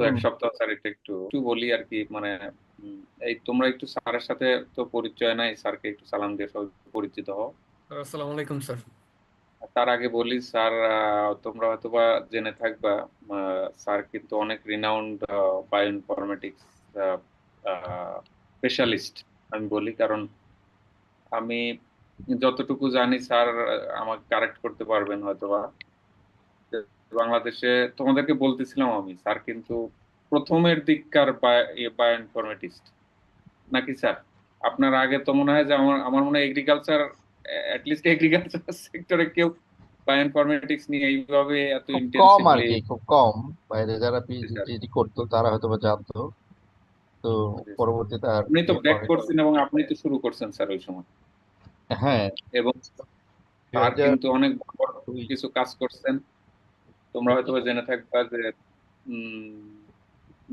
এক হুম। সপ্তাহ স্যার এটা একটু একটু বলি আর কি মানে উম, এই তোমরা একটু স্যারের সাথে তো পরিচয় নাই, স্যারকে একটু সালাম দিয়ে সবাই পরিচিত হও। স্যার আসসালামু আলাইকুম স্যার। তার আগে বলি স্যার, তোমরা হয়তোবা জেনে থাকবা, স্যার কিন্তু অনেক রিনাউন্ড বায়োইনফরমেটিক্স স্পেশালিস্ট। আমি বলি কারণ আমি যতটুকু জানি স্যার আমাকে কারেক্ট করতে পারবেন হয়তোবা। যে বাংলাদেশে তোমাদেরকে বলতেছিলাম আমি, স্যার কিন্তু প্রথমের দিককার বায়োইনফরমেটিক্স নাকি স্যার? আপনার আগে তো মনে হয় যে আমার আমার মনে হয় এগ্রিকালচার, অ্যাটলিস্ট এগ্রিকালচার সেক্টরে কেউ বায়োইনফরমেটিক্স নিয়ে এইভাবে এত খুব কম আর ইন্টেন্সিভলি। কি, খুব কম। বাইরে যারা পিএইচডি স্যার, টিএইচডি করতো তারা হয়তো বা জানতো। তো পরবর্তীতে আর আপনি তো ব্যাক ইনফরমেটিক্স। করছেন এবং আপনি তো শুরু করছেন স্যার ওই সময়। হ্যাঁ। এবং দুই স্যার হাজার কিন্তু অনেক বড় বড় দুই কিছু কাজ করছেন। তোমরা হয়তো জেনে থাকবা যে উম,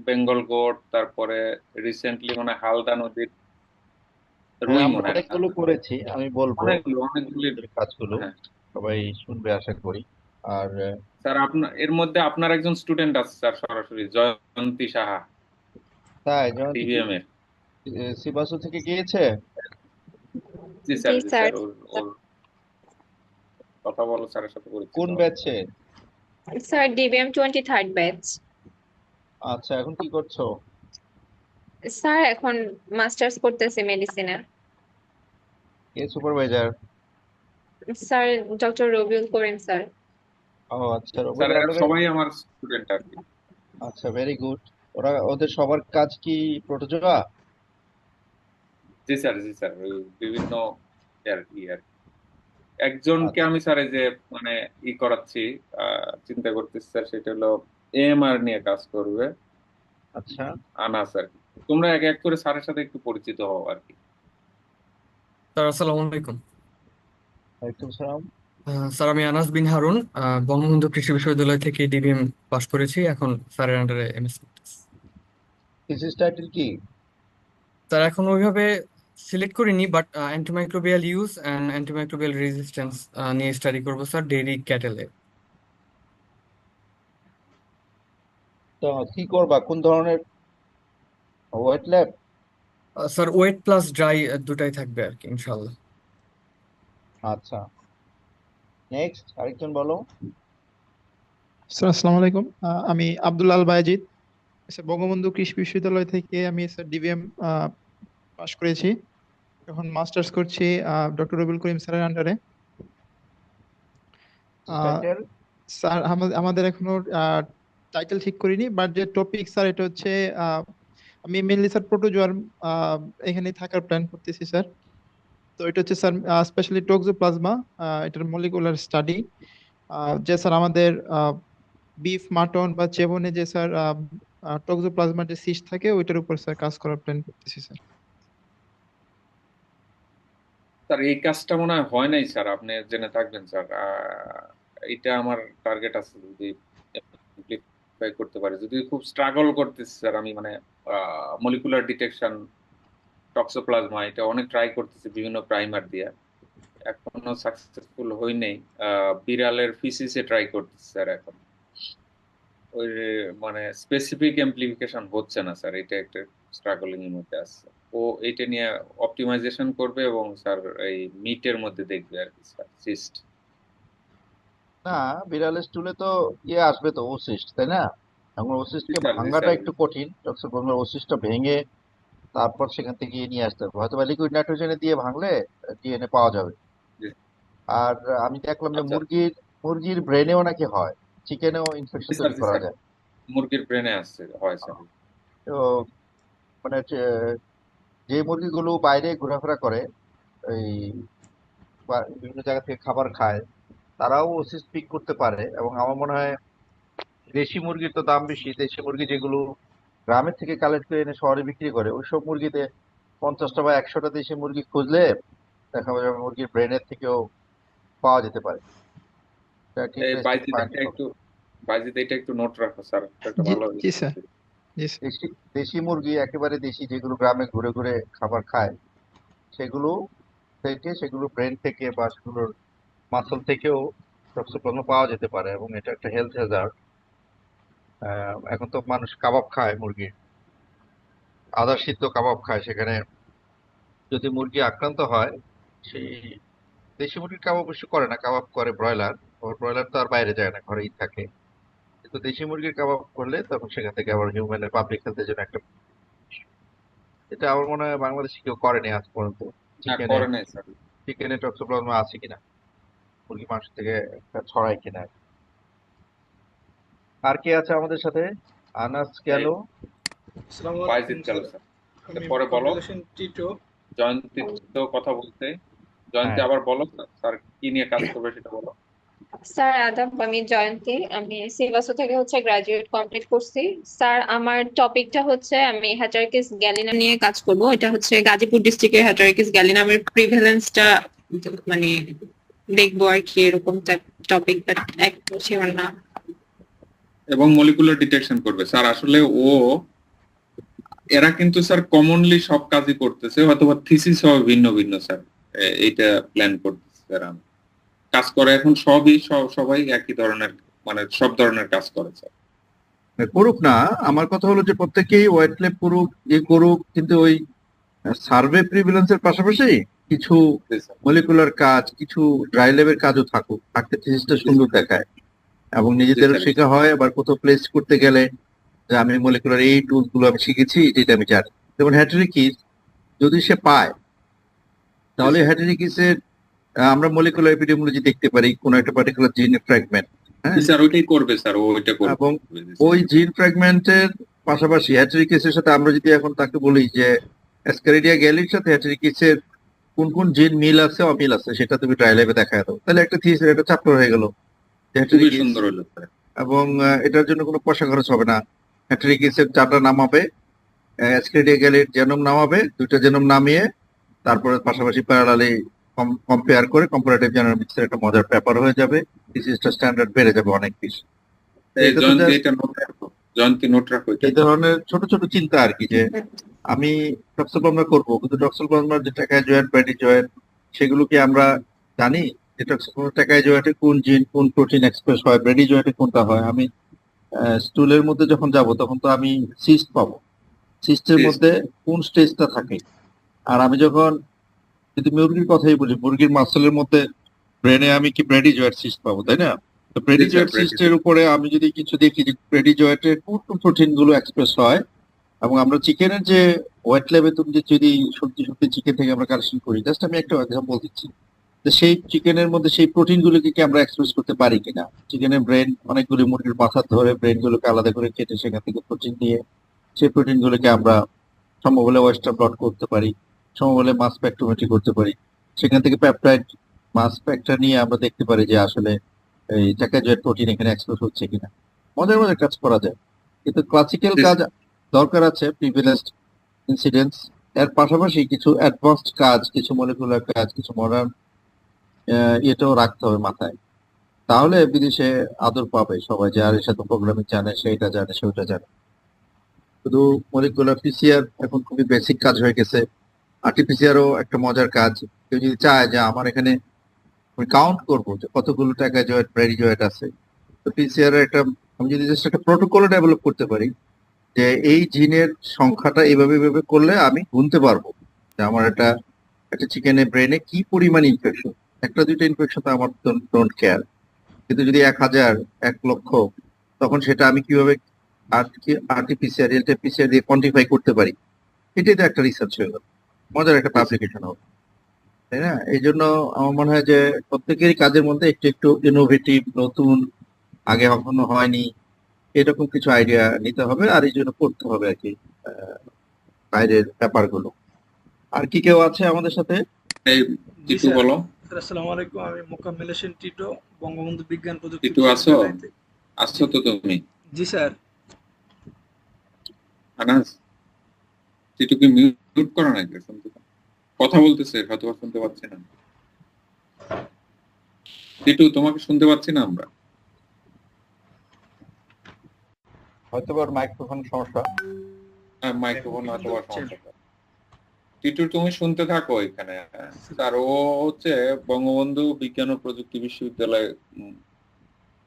বেঙ্গল গোট, তারপরে রিসেন্টলি মানে হালদা নদীর হ্যাঁ, রুই আমরা মনে হয় না, অনেকগুলো করেছি, আমি বলবো অনেকগুলো অনেকগুলি। আমাদের কাজগুলো। হ্যাঁ সবাই শুনবে আশা করি। আর স্যার, আপনার এর মধ্যে আপনার একজন স্টুডেন্ট আছে স্যার, সরাসরি জয়ন্তী সাহা, তাই জয়ন্তী কি টিবিএম এর। সিবাসু থেকে গিয়েছে? জি জি স্যার, জি স্যার। স্যার, ওর ওর কথা বলো, স্যারের সাথে পরিচিত কোন হও। ব্যাচে? Sir dBm 23rd batch. আচ্ছা, এখন কি করছো? স্যার এখন মাস্টার্স করতেছে মেডিসিনে। কে সুপারভাইজার? স্যার ডক্টর রবিউল করিম স্যার। ও আচ্ছা, স্যার রবিউলের এরা আন্ডারে। সবাই আমার স্টুডেন্ট আর কি। আচ্ছা, ভেরি গুড। ওদের সবার কাজ কি প্রোটোজোয়া? জি স্যার, জি স্যার, ওই বিভিন্ন আর কি। একজনকে আচ্ছা আমি স্যার এই যে মানে করাচ্ছি, চিন্তা করতেছি স্যার, সেটা হলো এএমআর নিয়ে কাজ করবে, আচ্ছা। আনাস আর কি। তোমরা এক এক করে স্যারের সাথে একটু পরিচিত হও আর কি। স্যার আসসালামু আলাইকুম। ওয়ালাইকুম সালাম। স্যার আমি আনাস বিন হারুন, বঙ্গবন্ধু কৃষি বিশ্ববিদ্যালয় থেকে ডিবিএম পাশ করেছি, এখন স্যারের আন্ডারে এমএস করতেছি। থিসিস টাইটেল কি? স্যার এখন ওইভাবে সিলেক্ট করিনি, but antimicrobial use and antimicrobial resistance নিয়ে স্টাডি করবো স্যার, ডেইরি ক্যাটেলে। তো কি করবা, কোন ধরনের wet lab? Sir wet plus dry দুটাই থাকবে আর কি ইনশাল্লাহ। আচ্ছা, নেক্সট আরেকজন বলো। স্যার আসসালামু আলাইকুম। আমি আব্দুল আল বায়েজিদ, স্যার বঙ্গবন্ধু কৃষি বিশ্ববিদ্যালয় থেকে আমি স্যার ডিবিএম পাশ করেছি। এখন মাস্টার্স করছি ডক্টর রবিউল করিম স্যারের আন্ডারে। টাইটেল? স্যার আমাদের এখনো টাইটেল ঠিক করিনি, বাট যে টপিক স্যার এটা হচ্ছে আমি মেনলি স্যার প্রোটোজোয়ার এখানে থাকার প্ল্যান করতেছি স্যার। তো এটা হচ্ছে স্যার স্পেশালি টোক্সোপ্লাজমা, এটার মলিকুলার স্টাডি। যে স্যার আমাদের বিফ মাটন বা চেবনে যে স্যার টক্সোপ্লাজমা যে সিস্ট থাকে ওইটার উপর স্যার কাজ করার প্ল্যান করতেছি স্যার। স্যার এই কাজটা মনে হয় হয় নাই স্যার, আপনি জেনে থাকবেন স্যার। এটা আমার টার্গেট আছে, যদি amplify করতে পারি, যদি খুব স্ট্রাগল করতেছি স্যার আমি মানে মলিকুলার ডিটেকশন টক্সোপ্লাজমা, এটা অনেক ট্রাই করতেছি বিভিন্ন প্রাইমার দিয়ে, এখনো সাকসেসফুল হই নাই। বিড়ালের ফিসিসে ট্রাই করতেছি স্যার এখন। ওই যে মানে স্পেসিফিক এমপ্লিফিকেশন হচ্ছে না স্যার, এটা একটা স্ট্রাগলিং এর মধ্যে আছে। ও এটা নিয়ে অপটিমাইজেশন করবে এবং স্যার এই মিটের মধ্যে দেখবে আর কি স্যার, সিস্ট। না, বিড়ালের স্টুলে তো আসবে তো ওসিস্ট, তাই না? এখন জি ওসিস্টকে স্যার, জি ভাঙাটা স্যার, জি একটু কঠিন, ডক্টর ওসিস্টটা ভেঙে তারপর সেখান থেকে নিয়ে আসতে হবে, হয়তো বা লিকুইড নাইট্রোজেনে দিয়ে ভাঙলে ডিএনএ পাওয়া যাবে। জি। আর আমি দেখলাম যে আচ্ছা মুরগির ব্রেনেও নাকি হয়, চিকেনেও জি ইনফেকশন স্যার, তৈরি জি করা স্যার, যায়। মুরগির ব্রেনে আসছে, হয় স্যার। তো মানে যে মুরগিগুলো বাইরে ঘোরাফেরা করে, এই বিভিন্ন জায়গা থেকে খাবার খায়, তারাও ওসিস পিক করতে পারে। এবং আমার মনে হয় দেশি মুরগির তো দাম বেশি, দেশি মুরগি যেগুলো গ্রামের থেকে কালেক্ট করে এনে শহরে বিক্রি করে, ওইসব মুরগিতে 50টা বা 100টা দেশি মুরগি খুঁজলে দেখা যাবে মুরগির ব্রেনের থেকেও পাওয়া যেতে পারে। এটা একটা এই ইন্টারেস্টিং বাইজিদ ফাইন্ডিং এটা হবে। একটু, বাইজিদ এটা একটু নোট রাখো স্যার, এটা একটা জি ভালো জি বিষয়। স্যার। জি স্যার। দেশি দেশি মুরগি, একেবারে দেশি, যেগুলো গ্রামে ঘুরে ঘুরে খাবার খায়, সেগুলো থেকে, সেগুলো ব্রেন থেকে বা সেগুলোর মাসল থেকেও টক্সিকোপ্লাজমা পাওয়া যেতে পারে, এবং এটা একটা হেলথ হ্যাজার্ড। এখন তো মানুষ কাবাব খায় মুরগির, আদা সিদ্ধ কাবাব খায়। সেখানে যদি মুরগি আক্রান্ত হয়, সেই দেশি মুরগির কাবাব অবশ্য করে না, কাবাব করে ব্রয়লার। ব্রয়লার তো আর বাইরে যায় না, ঘরেই থাকে। কিন্তু দেশি মুরগির কাবাব করলে তখন সেখান থেকে আবার হিউম্যানের পাবলিক হেলথের জন্য একটা, এটা আমার মনে হয় বাংলাদেশে কেউ করেনি আজ পর্যন্ত। না চিকেনে করে নাই স্যার। চিকেনে টক্সোপ্লাজমা আছে কিনা, মুরগি মাংস থেকে একটা ছড়ায় কিনা। আর কে আছে আমাদের সাথে? আনাস গেল। আসসালামু বাইজিৎ আলাইকুম গেল স্যার। স্যার। আমি পরে বলো। Competition Tito. জয়ন্তী তো কথা বলতে, জয়ন্তী হ্যাঁ, আবার বলো স্যার কি নিয়ে কাজ করবে সেটা বলো। স্যার আদাব, আমি জয়ন্তী। আমি সিলেবাস থেকে গ্রাজুয়েট কমপ্লিট করছি। স্যার আমার টপিকটা হচ্ছে আমি হ্যাটারিকিস গ্যালিনা নিয়ে কাজ করব। এটা হচ্ছে গাজীপুর ডিস্ট্রিক্টের হ্যাটারিকিস গ্যালিনামের প্রিভ্যালেন্সটা মানে দেখবো আর কি, এরকম টপিক, বাট এক শিওর না। এবং মলিকুলার ডিটেকশন করবে স্যার। আসলে এরা কিন্তু স্যার কমনলি সব কাজই করতেছে, অথবা থিসিস হবে ভিন্ন ভিন্ন স্যার। এইটা প্ল্যান করতেছে স্যার। আমি কাজ করে এখন সবাই একই ধরনের, মানে সব ধরনের কাজ করে স্যার। করুক না, আমার কথা হলো যে প্রত্যেকেই ওয়েট ল্যাব করুক, যে করুক, কিন্তু ওই সার্ভে প্রিভিলেন্সের পাশাপাশি কিছু জি স্যার। মলিকুলার কাজ, কিছু ড্রাই ল্যাবের কাজও থাকুক, থাকতে থিসিসটা সুন্দর দেখায় এবং জি নিজেদেরও স্যার। শেখা হয়। আবার কোথাও প্লেস করতে গেলে যে আমি মলিকুলার এই টুলস গুলো আমি শিখেছি, যেটা আমি জানি। যেমন হ্যাটারিকিস যদি সে পায়, তাহলে হ্যাটারিকিসের আমরা মলিকুলার এপিডেমিওলজি দেখতে পারি কোন একটা পার্টিকুলার জিন ফ্র্যাগমেন্ট। হ্যাঁ, জি স্যার, ওইটাই করবে স্যার, ও ওইটা করবে। এবং জি স্যার। ওই জিন ফ্র্যাগমেন্টের পাশাপাশি হ্যাটারিকিসের সাথে আমরা যদি এখন তাকে বলি যে অ্যাসকারিডিয়া গ্যালির সাথে হ্যাটারিকিসের কোন কোন জিন মিল আছে অমিল আছে, সেটা তুমি ট্রাই ল্যাবে দেখায় দাও, তাহলে একটা থিসিসের একটা চ্যাপ্টার হয়ে গেল খুবই হ্যাটারিকিস। সুন্দর হলো স্যার। এবং এটার জন্য কোনো পয়সা খরচ হবে না। হ্যাটারিকিসের চারটা নামাবে, অ্যাসকারিডিয়া গ্যালির জেনোম নামাবে, দুইটা জেনোম নামিয়ে তারপরে পাশাপাশি প্যারালালি কম্পেয়ার করে কম্পারেটিভ জেনোমিক্সের একটা মজার পেপার হয়ে যাবে। থিসিসটা স্ট্যান্ডার্ড বেড়ে যাবে অনেক বেশি। এটা তো জয়ন্তী just এটা নোট রাখো, জয়ন্তী নোট রাখো এটা। এই ধরনের ছোট ছোট চিন্তা আর কি, যে আমি টক্সোপ্লাজমা করবো, কিন্তু টক্সোপ্লাজমার যে টাকায় জয়েন্ট প্যাটি জয়েন্ট, সেগুলো কি আমরা জানি যে টক্সোপ্লাজমার টাকায় জয়েন্টে কোন জিন কোন প্রোটিন এক্সপ্রেস হয়, ব্রেডি জয়েন্টে কোনটা হয়? আমি স্টুলের মধ্যে যখন যাব তখন তো আমি সিস্ট পাবো, সিস্টের Cyst। মধ্যে কোন স্টেজটা থাকে। আর আমি যখন যদি মুরগির কথাই বলি, মুরগির মাসলের মধ্যে ব্রেনে আমি কি ব্রেডি জয়েন্ট সিস্ট পাবো, তাই না? তো ব্রেডি জি স্যার, জয়েন্ট সিস্টের উপরে আমি যদি কিছু দেখি যে ব্রেডি জয়েন্টের কোন কোন প্রোটিন গুলো এক্সপ্রেস হয়, এবং আমরা চিকেনের যে ওয়েট ল্যাবে তুমি যদি সত্যি সত্যি চিকেন থেকে আমরা কালেকশন করি, জাস্ট আমি একটা এক্সাম্পল দিচ্ছি, যে সেই চিকেনের মধ্যে সেই প্রোটিন গুলোকে কি আমরা এক্সপ্রেস করতে পারি কিনা। চিকেনের ব্রেন অনেকগুলি মুরগির মাথা ধরে ব্রেন গুলোকে আলাদা করে কেটে সেখান থেকে প্রোটিন নিয়ে সেই প্রোটিন গুলোকে আমরা সম্ভব হলে ওয়েস্টার্ন ব্লট করতে পারি, সম্ভব হলে মাস স্পেকট্রোমেট্রি করতে পারি। সেখান থেকে পেপটাইড মাস স্পেকটা নিয়ে আমরা দেখতে পারি যে আসলে এই ট্যাকাজয়েড প্রোটিন এখানে এক্সপ্রেস হচ্ছে কিনা। মজার মজার কাজ করা যায়, কিন্তু ক্লাসিক্যাল জি কাজ দরকার আছে, প্রিভিলেন্স ইনসিডেন্স। এর পাশাপাশি কিছু অ্যাডভান্সড কাজ, কিছু মলিকুলার কাজ, কিছু মডার্ন এটাও রাখতে হবে মাথায়। তাহলে বিদেশে আদর পাবে সবাই, যে আর এর সাথে প্রোগ্রামিং জানে, সেইটা জানে, সেটা জানে। শুধু মলিকুলার পিসিআর এখন খুবই বেসিক কাজ হয়ে গেছে। আরটিপিসিআরও একটা মজার কাজ। কেউ যদি চায় যে আমার এখানে আমি কাউন্ট করবো যে কতগুলো টাকা জয়েন্ট ব্রেডি জয়েন্ট আছে, তো পিসিআর এর একটা আমি যদি জাস্ট একটা প্রোটোকল ডেভেলপ করতে পারি যে এই জিনের সংখ্যাটা এইভাবে এইভাবে করলে আমি গুনতে পারবো যে আমার একটা চিকেনের ব্রেনে কি পরিমাণ ইনফেকশন। একটা দুইটা ইনফেকশন তো আমার ডোন্ট কেয়ার, কিন্তু যদি 1000 1,00,000, তখন সেটা আমি কিভাবে আরটিপিসিআর রিয়েল টাইম পিসিআর দিয়ে কোয়ান্টিফাই করতে পারি, এটাই তো একটা রিসার্চ হয়ে গেল, মজার একটা পাবলিকেশন হবে, তাই না? এই জন্য আমার মনে হয় যে প্রত্যেকেরই কাজের মধ্যে একটু একটু ইনোভেটিভ, নতুন, আগে কখনো হয়নি, এরকম কিছু আইডিয়া নিতে হবে, আর এই জন্য করতে হবে আর কি বাইরের ব্যাপারগুলো। আর কি কেউ আছে আমাদের সাথে? এই জি টিটু স্যার। বলো। স্যার আসসালামু আলাইকুম, আমি মোকাম্মেল হোসেন টিটো, বঙ্গবন্ধু বিজ্ঞান প্রযুক্তি টিটু আছো? বিশ্ববিদ্যালয় থেকে। আসছো তো তুমি? জি স্যার। আনাস, টিটু কি মিউট করো নাকি? কথা বলতেছে, হয়তো শুনতে পাচ্ছি না। টিটু, তোমাকে শুনতে পাচ্ছি না আমরা। হয়তো ওর মাইক্রোফোন সমস্যা। মাইক্রোফোন হয়তো বা সমস্যা। টিটু তুমি শুনতে থাকো এখানে। স্যার ও হচ্ছে বঙ্গবন্ধু বিজ্ঞান ও প্রযুক্তি বিশ্ববিদ্যালয়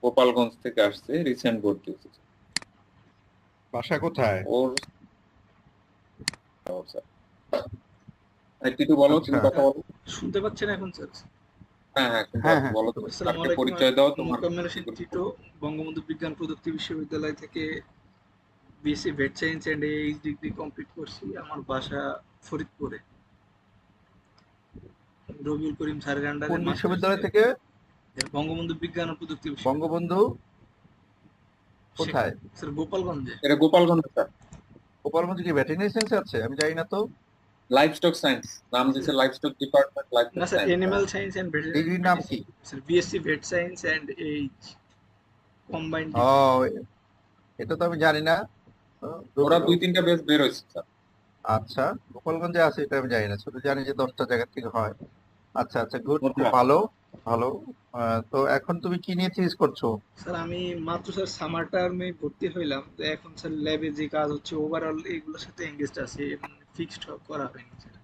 গোপালগঞ্জ থেকে আসছে, রিসেন্ট ভর্তি হয়েছে। বাসা কোথায়? ওর ও স্যার, টিটু বলো, তুমি আচ্ছা, কথা বলো। শুনতে পাচ্ছেন এখন স্যার? হ্যাঁ হ্যাঁ, শুনতে হ্যাঁ পাচ্ছি, হ্যাঁ বলো তো। শুনতে আসসালামু স্যারকে আলাইকুম। পরিচয় দাও তোমার। মোকাম্মেল হোসেন টিটো, বঙ্গবন্ধু বিজ্ঞান প্রযুক্তি বিশ্ববিদ্যালয় থেকে BSc vet science and H degree complete করছি। আমার বাসা ফরিদপুরে। রবিউল করিম স্যারের কোন আন্ডারে মাস্টার্স বিশ্ববিদ্যালয় থেকে? বঙ্গবন্ধু বিজ্ঞান ও প্রযুক্তি বিশ্ববিদ্যালয় বঙ্গবন্ধু কোথায়? স্যার গোপালগঞ্জে। এটা গোপালগঞ্জ স্যার। গোপালগঞ্জে কি ভেটেরিনারি সায়েন্স আছে? আমি জানি না তো। লাইভস্টক সায়েন্স নাম দিয়েছে, লাইভস্টক ডিপার্টমেন্ট, না livestock sir, science. Animal science and ডিগ্রির নাম কি? Sir BSc vet science and H combined ও, এটা তো আমি জানি না। ওরা 2-3টা বেশ বের হয়েছে স্যার। আচ্ছা, গোপালগঞ্জে আছে এটা আমি জানি না, শুধু জানি যে 10টা জায়গা থেকে হয়। আচ্ছা আচ্ছা, গুড, হতে খুব পারে। ভালো ভালো। তো এখন তুমি কি নিয়ে থিস করছো? স্যার আমি মাত্র স্যার সামার টার্মে ভর্তি হইলাম, তো এখন স্যার ল্যাবে যে কাজ হচ্ছে ওভারঅল এগুলোর সাথে এঙ্গেজড আছে, ফিক্সড করা হয়নি স্যার।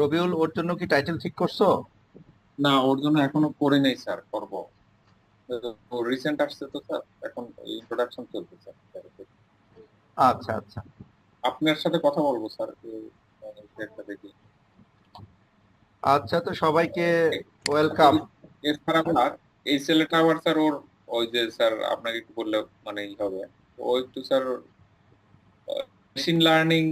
রবিউল, ওর জন্য কি টাইটেল ঠিক করছো? না, ওর জন্য এখনো করে নেই স্যার, করব। ও রিসেন্ট আসছে তো স্যার, এখন ইন্ট্রোডাকশন চলছে স্যার। আচ্ছা আচ্ছা আপনার সাথে কথা বলবো স্যার, একটা দেখি। আচ্ছা, তো সবাইকে ওয়েলকাম। এছাড়া আবার এই ছেলেটা আবার স্যার, ওর ওই যে স্যার আপনাকে একটু বললে মানে ই হবে, ও একটু sir machine learning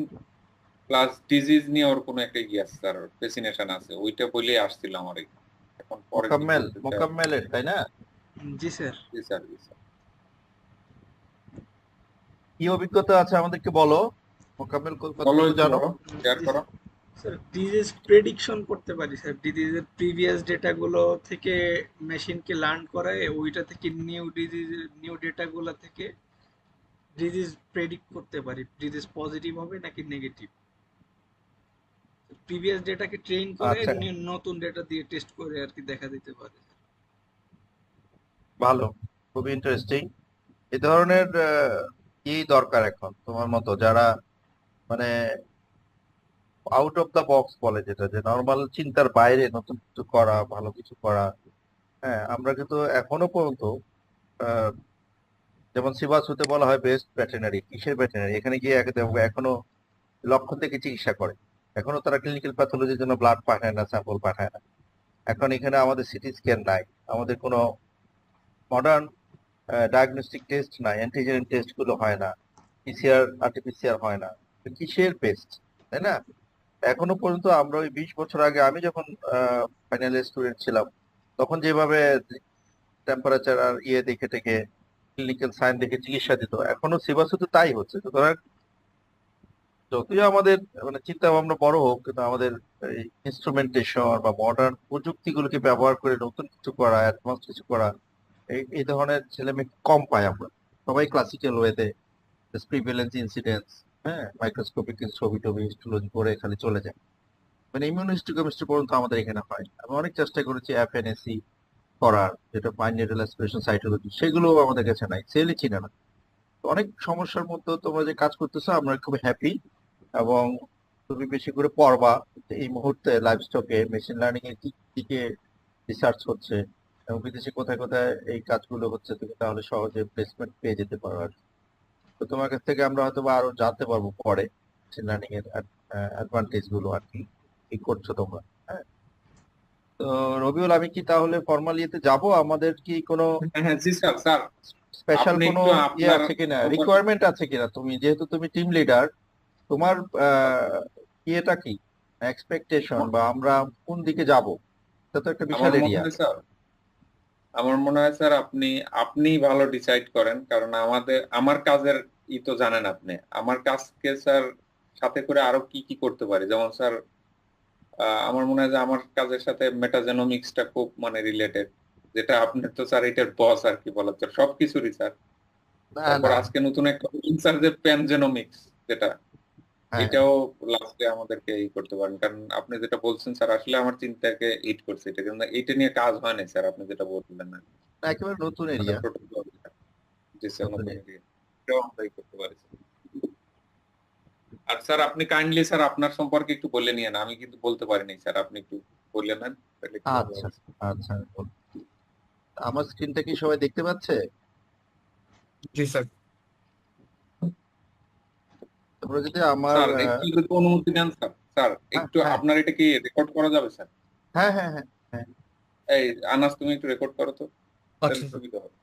plus disease নিয়ে ওর কোনো একটা ইয়ে আছে স্যার, ফ্যাসিনেশন আছে, ওইটা বলেই আসছিল আমার এখানে। এখন পরে কি বলতে চায়? মোকাম্মেলের, তাই না? জি স্যার। জি স্যার, জি স্যার। কি অভিজ্ঞতা আছে আমাদেরকে বলো। মোকাম্মেল বলো কতটুকু একটু, জানো? বলো, শেয়ার করো। স্যার ডিজিজ প্রেডিকশন করতে পারি স্যার, ডিজিজের প্রিভিয়াস ডেটাগুলো থেকে মেশিনকে লার্ন করায় ওইটা থেকে নিউ ডেটাগুলো থেকে ডিজিজ প্রেডিক্ট করতে পারি, ডিজিজ পজিটিভ হবে নাকি নেগেটিভ। প্রিভিয়াস ডেটাকে ট্রেন করে আচ্ছা, নতুন ডেটা দিয়ে টেস্ট করে আর কি দেখা দিতে পারে। ভালো, খুবই ইন্টারেস্টিং। এই ধরনের কি দরকার এখন তোমার মতো, যারা মানে আউট অফ দা বক্স বলে, যেটা যে নর্মাল চিন্তার বাইরে নতুন কিছু করা, ভালো কিছু করা। হ্যাঁ, আমরা কিন্তু এখনো পর্যন্ত আহ, যেমন সিবাস হতে বলা হয় বেস্ট ভেটেরিনারি। কিসের ভেটেরিনারি? এখানে গিয়ে এখনো লক্ষণ থেকে চিকিৎসা করে। এখনো তারা ক্লিনিক্যাল প্যাথোলজির জন্য ব্লাড পাঠায় না, স্যাম্পল পাঠায় না। এখন এখানে আমাদের সিটি স্ক্যান নাই, আমাদের কোনো মডার্ন ডায়াগনস্টিক টেস্ট নাই, অ্যান্টিজেন টেস্ট গুলো হয় না, পিসিআর আরটিপিসিআর হয় না। তো কিসের পেস্ট, তাই না? এখনো পর্যন্ত আমরা ওই 20 বছর আগে আমি যখন ফাইনাল ইয়ার স্টুডেন্ট ছিলাম, তখন যেভাবে টেম্পারেচার আর ইয়ে দেখে টেকে ক্লিনিক্যাল সাইন দেখে চিকিৎসা দিত, এখনো সিবাসে তো তাই হচ্ছে। সুতরাং যতই আমাদের মানে চিন্তা ভাবনা বড় হোক, কিন্তু আমাদের ইনস্ট্রুমেন্টেশন বা মডার্ন প্রযুক্তিগুলোকে ব্যবহার করে নতুন কিছু করা, অ্যাডভান্স কিছু করা, এই ধরনের ছেলে মেয়ে কম পাই আমরা। সবাই ক্লাসিক্যাল ওয়েতে প্রিভেলেন্স, ইনসিডেন্স, হ্যাঁ, মাইক্রোস্কোপিক ছবি টবি হিস্টোলজি করে খালি চলে যায়। মানে ইমিউনোহিস্টোকেমিস্ট্রি পর্যন্ত আমাদের এখানে হয়। আমি অনেক চেষ্টা করেছি এফএনএসি করার, যেটা ফাইন নিডল অ্যাসপিরেশন সাইটোলজি, সেগুলো আমাদের কাছে নাই, সেলই চিনে না। তো অনেক সমস্যার মধ্যে তোমরা যে কাজ করতেছো আমরা খুব হ্যাপি। এবং তুমি বেশি করে পড়বা। এই মুহূর্তে লাইভ স্টকে মেশিন লার্নিং এর দিকে রিসার্চ হচ্ছে, এবং বিদেশে কোথায় কোথায় এই কাজগুলো হচ্ছে, তুমি তাহলে সহজে প্লেসমেন্ট পেয়ে যেতে পারো আর কি। তো তোমার কাছ থেকে আমরা হয়তো বা আরো জানতে পারবো পরে মেশিন লার্নিং এর অ্যাডভান্টেজ গুলো আর কি, কি করছো তোমরা। হ্যাঁ, তো রবিউল, আমি কি তাহলে ফর্মাল ইয়েতে যাবো? আমাদের কি কোনো হ্যাঁ হ্যাঁ, জি স্যার। স্যার স্পেশাল আপনি কোনো একটু ইয়ে আপনার আছে কিনা, রিকোয়ারমেন্ট আছে কিনা? তুমি যেহেতু তুমি টিম লিডার, তোমার ইয়েটা কি, এক্সপেকটেশন, বা আমরা কোন দিকে যাব? এটা তো একটা বিশাল আমার মনে এরিয়া। হয় স্যার, আমার মনে হয় স্যার আপনি আপনি ভালো ডিসাইড করেন, কারণ আমার কাজের ই তো জানেন আপনি। আমার কাজকে স্যার সাথে করে আরো কি কি করতে পারি, যেমন স্যার আমার মনে হয় যে আমার কাজের সাথে মেটাজেনোমিক্সটা খুব মানে রিলেটেড, যেটা আপনি তো স্যার এটার বস আর কি বলার স্যার, সবকিছুরই স্যার। না তারপর না, আজকে নতুন একটা স্যার যে প্যানজেনোমিক্স, যেটা হ্যাঁ, এটাও লাস্টে আমাদেরকে ই করতে পারেন, কারণ আপনি যেটা বলছেন স্যার আসলে আমার চিন্তাকে হিট করছে এটা, কিন্তু এটা নিয়ে কাজ হয় না স্যার, আপনি যেটা বললেন না, একেবারে নতুন মানে এরিয়া, প্রোটোকল, যে স্যার নতুন নতুন area। area, এটাও আমরা ই করতে পারি স্যার। আর স্যার আপনি কাইন্ডলি স্যার আপনার সম্পর্কে একটু বলে নিয়েন, আমি কিন্তু বলতে পারিনি স্যার, আপনি একটু বললেন না তাহলে একটু ভালো আচ্ছা হবে। আচ্ছা, আমার স্ক্রিনটা কি সবাই দেখতে পাচ্ছে? জি স্যার। তোমরা যদি আমার স্যার একটু যদি অনুমতি দেন স্যার, স্যার হ্যাঁ একটু হ্যাঁ আপনার এটা কি রেকর্ড করা যাবে স্যার? হ্যাঁ হ্যাঁ হ্যাঁ হ্যাঁ এই আনাস তুমি একটু রেকর্ড করো তো, তাহলে আচ্ছা স্যার। সুবিধা হবে।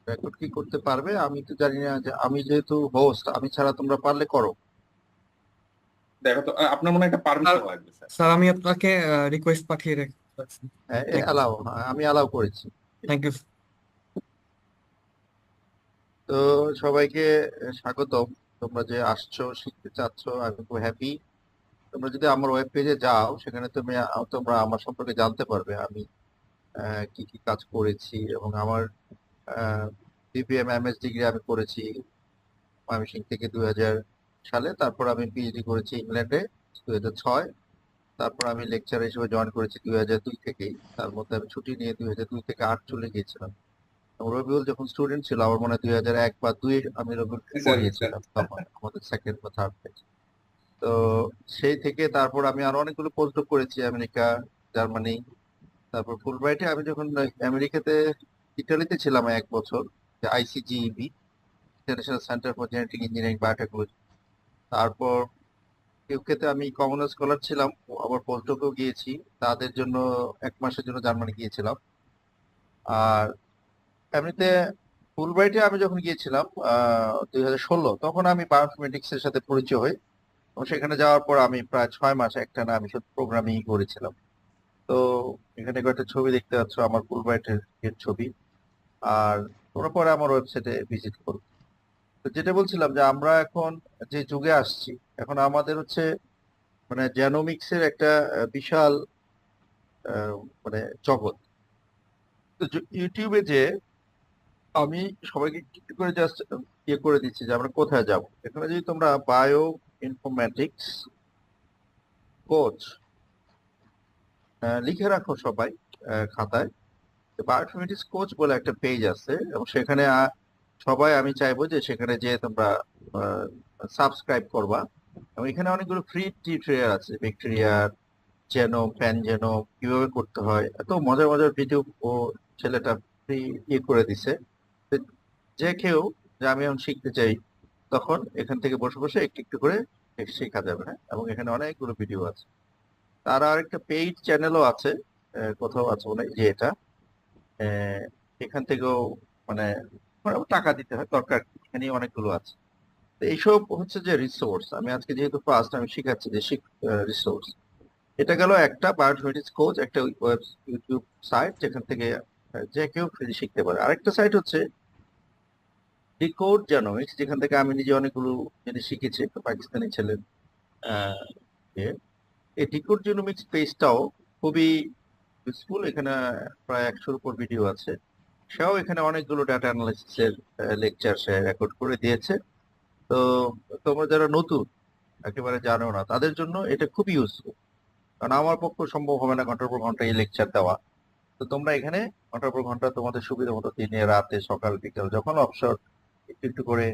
রেকর্ড কি করতে পারবে আমি তো জানি না, যে আমি যেহেতু হোস্ট, আমি ছাড়া তোমরা পারলে করো। দেখো তো আপনার মনে হয় একটা স্যার পারমিশন লাগবে স্যার। স্যার আমি আপনাকে রিকোয়েস্ট পাঠিয়ে রাখছি। হ্যাঁ থ্যাংক ইউ অ্যালাউ, আমি অ্যালাউ করেছি। Thank you. তো সবাইকে স্বাগতম। তোমরা যে আসছো, শিখতে চাচ্ছ, আমি খুব হ্যাপি। তোমরা যদি আমার ওয়েব পেজে যাও, সেখানে তোমরা আমার সম্পর্কে জানতে পারবে, আমি কি কি কাজ করেছি, এবং আমার বিবিএম এমএস ডিগ্রি আমি করেছি ময়মনসিংহ থেকে 2000 সালে। তারপর আমি পিএইচডি করেছি ইংল্যান্ডে 2006। তারপর আমি লেকচার হিসেবে জয়েন করেছি 2002 থেকেই। তার মধ্যে আমি ছুটি নিয়ে 2002 থেকে 8 চলে গিয়েছিলাম। রবিউল যখন স্টুডেন্ট ছিল, আমার মনে হয় 2001 বা 2 আমি রবিউলকে জি স্যার, জি স্যার। পড়িয়েছিলাম তখন, আমাদের সেকেন্ড বা থার্ড ব্যাচ। তো সেই থেকে তারপর আমি আরো অনেকগুলো পোস্টডক করেছি, আমেরিকা, জার্মানি। তারপর ফুলব্রাইটে আমি যখন আমেরিকাতে, ইটালিতে ছিলাম 1 বছর, ICGEB, international centre for genetic engineering biotechnology. তারপর ইউকেতে আমি কমন স্কলার ছিলাম, আবার পোস্টডকেও গিয়েছি। তাদের জন্য 1 মাসের জন্য জার্মানি গিয়েছিলাম। আর এমনিতে ফুলব্রাইটে আমি যখন গিয়েছিলাম 2016, তখন আমি বায়োইনফরমেটিক্স এর সাথে পরিচয় হই, এবং সেখানে যাওয়ার পর আমি প্রায় 6 মাস একটানা আমি শুধু প্রোগ্রামিং করেছিলাম। তো এখানে কয়েকটা ছবি দেখতে পাচ্ছ, আমার ফুলব্রাইটের এর ছবি। আর তোমরা পরে আমার ওয়েবসাইটে ভিজিট করো। তো যেটা বলছিলাম, যে আমরা এখন যে যুগে আসছি, এখন আমাদের হচ্ছে মানে জেনোমিক্স এর একটা বিশাল আহ, মানে জগৎ। তো ইউটিউবে যে আমি সবাইকে একটু করে জাস্ট ইয়ে করে দিচ্ছি যে আমরা কোথায় যাব। এখানে যদি তোমরা বায়ো ইনফরমেটিক্স কোচ লিখে রাখো সবাই খাতায়, বায়োইনফরমেটিক্স কোচ বলে একটা পেজ আছে, এবং সেখানে সবাই আমি চাইবো যে সেখানে যে তোমরা সাবস্ক্রাইব করবা। এবং এখানে অনেকগুলো ফ্রি টিউটোরিয়াল আছে, ব্যাকটেরিয়ার জেনোম, প্যান জেনোম কিভাবে করতে হয়, এত মজার মজার ভিডিও ও ছেলেটা ফ্রি ইয়ে করে দিছে। তো যে কেউ, যে আমি এখন শিখতে চাই, তখন এখান থেকে বসে বসে একটু একটু করে শেখা যাবে। হ্যাঁ, এবং এখানে অনেকগুলো ভিডিও আছে। তার আর একটা পেইড চ্যানেলও আছে, কোথাও আছে মনে হয় যে এটা, আহ, এখান থেকেও মানে টাকা দিতে হয়, দরকার কি, এখানে অনেকগুলো আছে। তো এইসব হচ্ছে যে রিসোর্স, আমি আজকে যেহেতু ফার্স্ট আমি শিখাচ্ছি যে রিসোর্স। এটা গেল একটা বায়োইনফরমেটিক্স কোচ, একটা ওয়েব ইউটিউব সাইট, যেখান থেকে যে কেউ ফ্রি শিখতে পারে। আরেকটা সাইট হচ্ছে ডিকোড জেনোমিক্স, যেখান থেকে আমি নিজে অনেকগুলো জিনিস শিখেছি, একটা পাকিস্তানি ছেলে। আহ, এ। এই ডিকোড জেনোমিক্স পেজটাও খুবই ইউজফুল। এখানে প্রায় 100-র উপর ভিডিও আছে। সেও এখানে অনেকগুলো ডাটা অ্যানালাইসিস এর লেকচার সে রেকর্ড করে দিয়েছে। তো তোমরা যারা নতুন, একেবারে জানো না, তাদের জন্য এটা খুব ইউজফুল। কারণ আমার পক্ষে সম্ভব হবে না ঘন্টার পর ঘন্টা এই লেকচার দেওয়া। তো তোমরা এখানে ঘন্টার পর ঘন্টা তোমাদের সুবিধা মতো দিনে, রাতে, সকাল, বিকাল, যখন অবসর, একটু একটু করে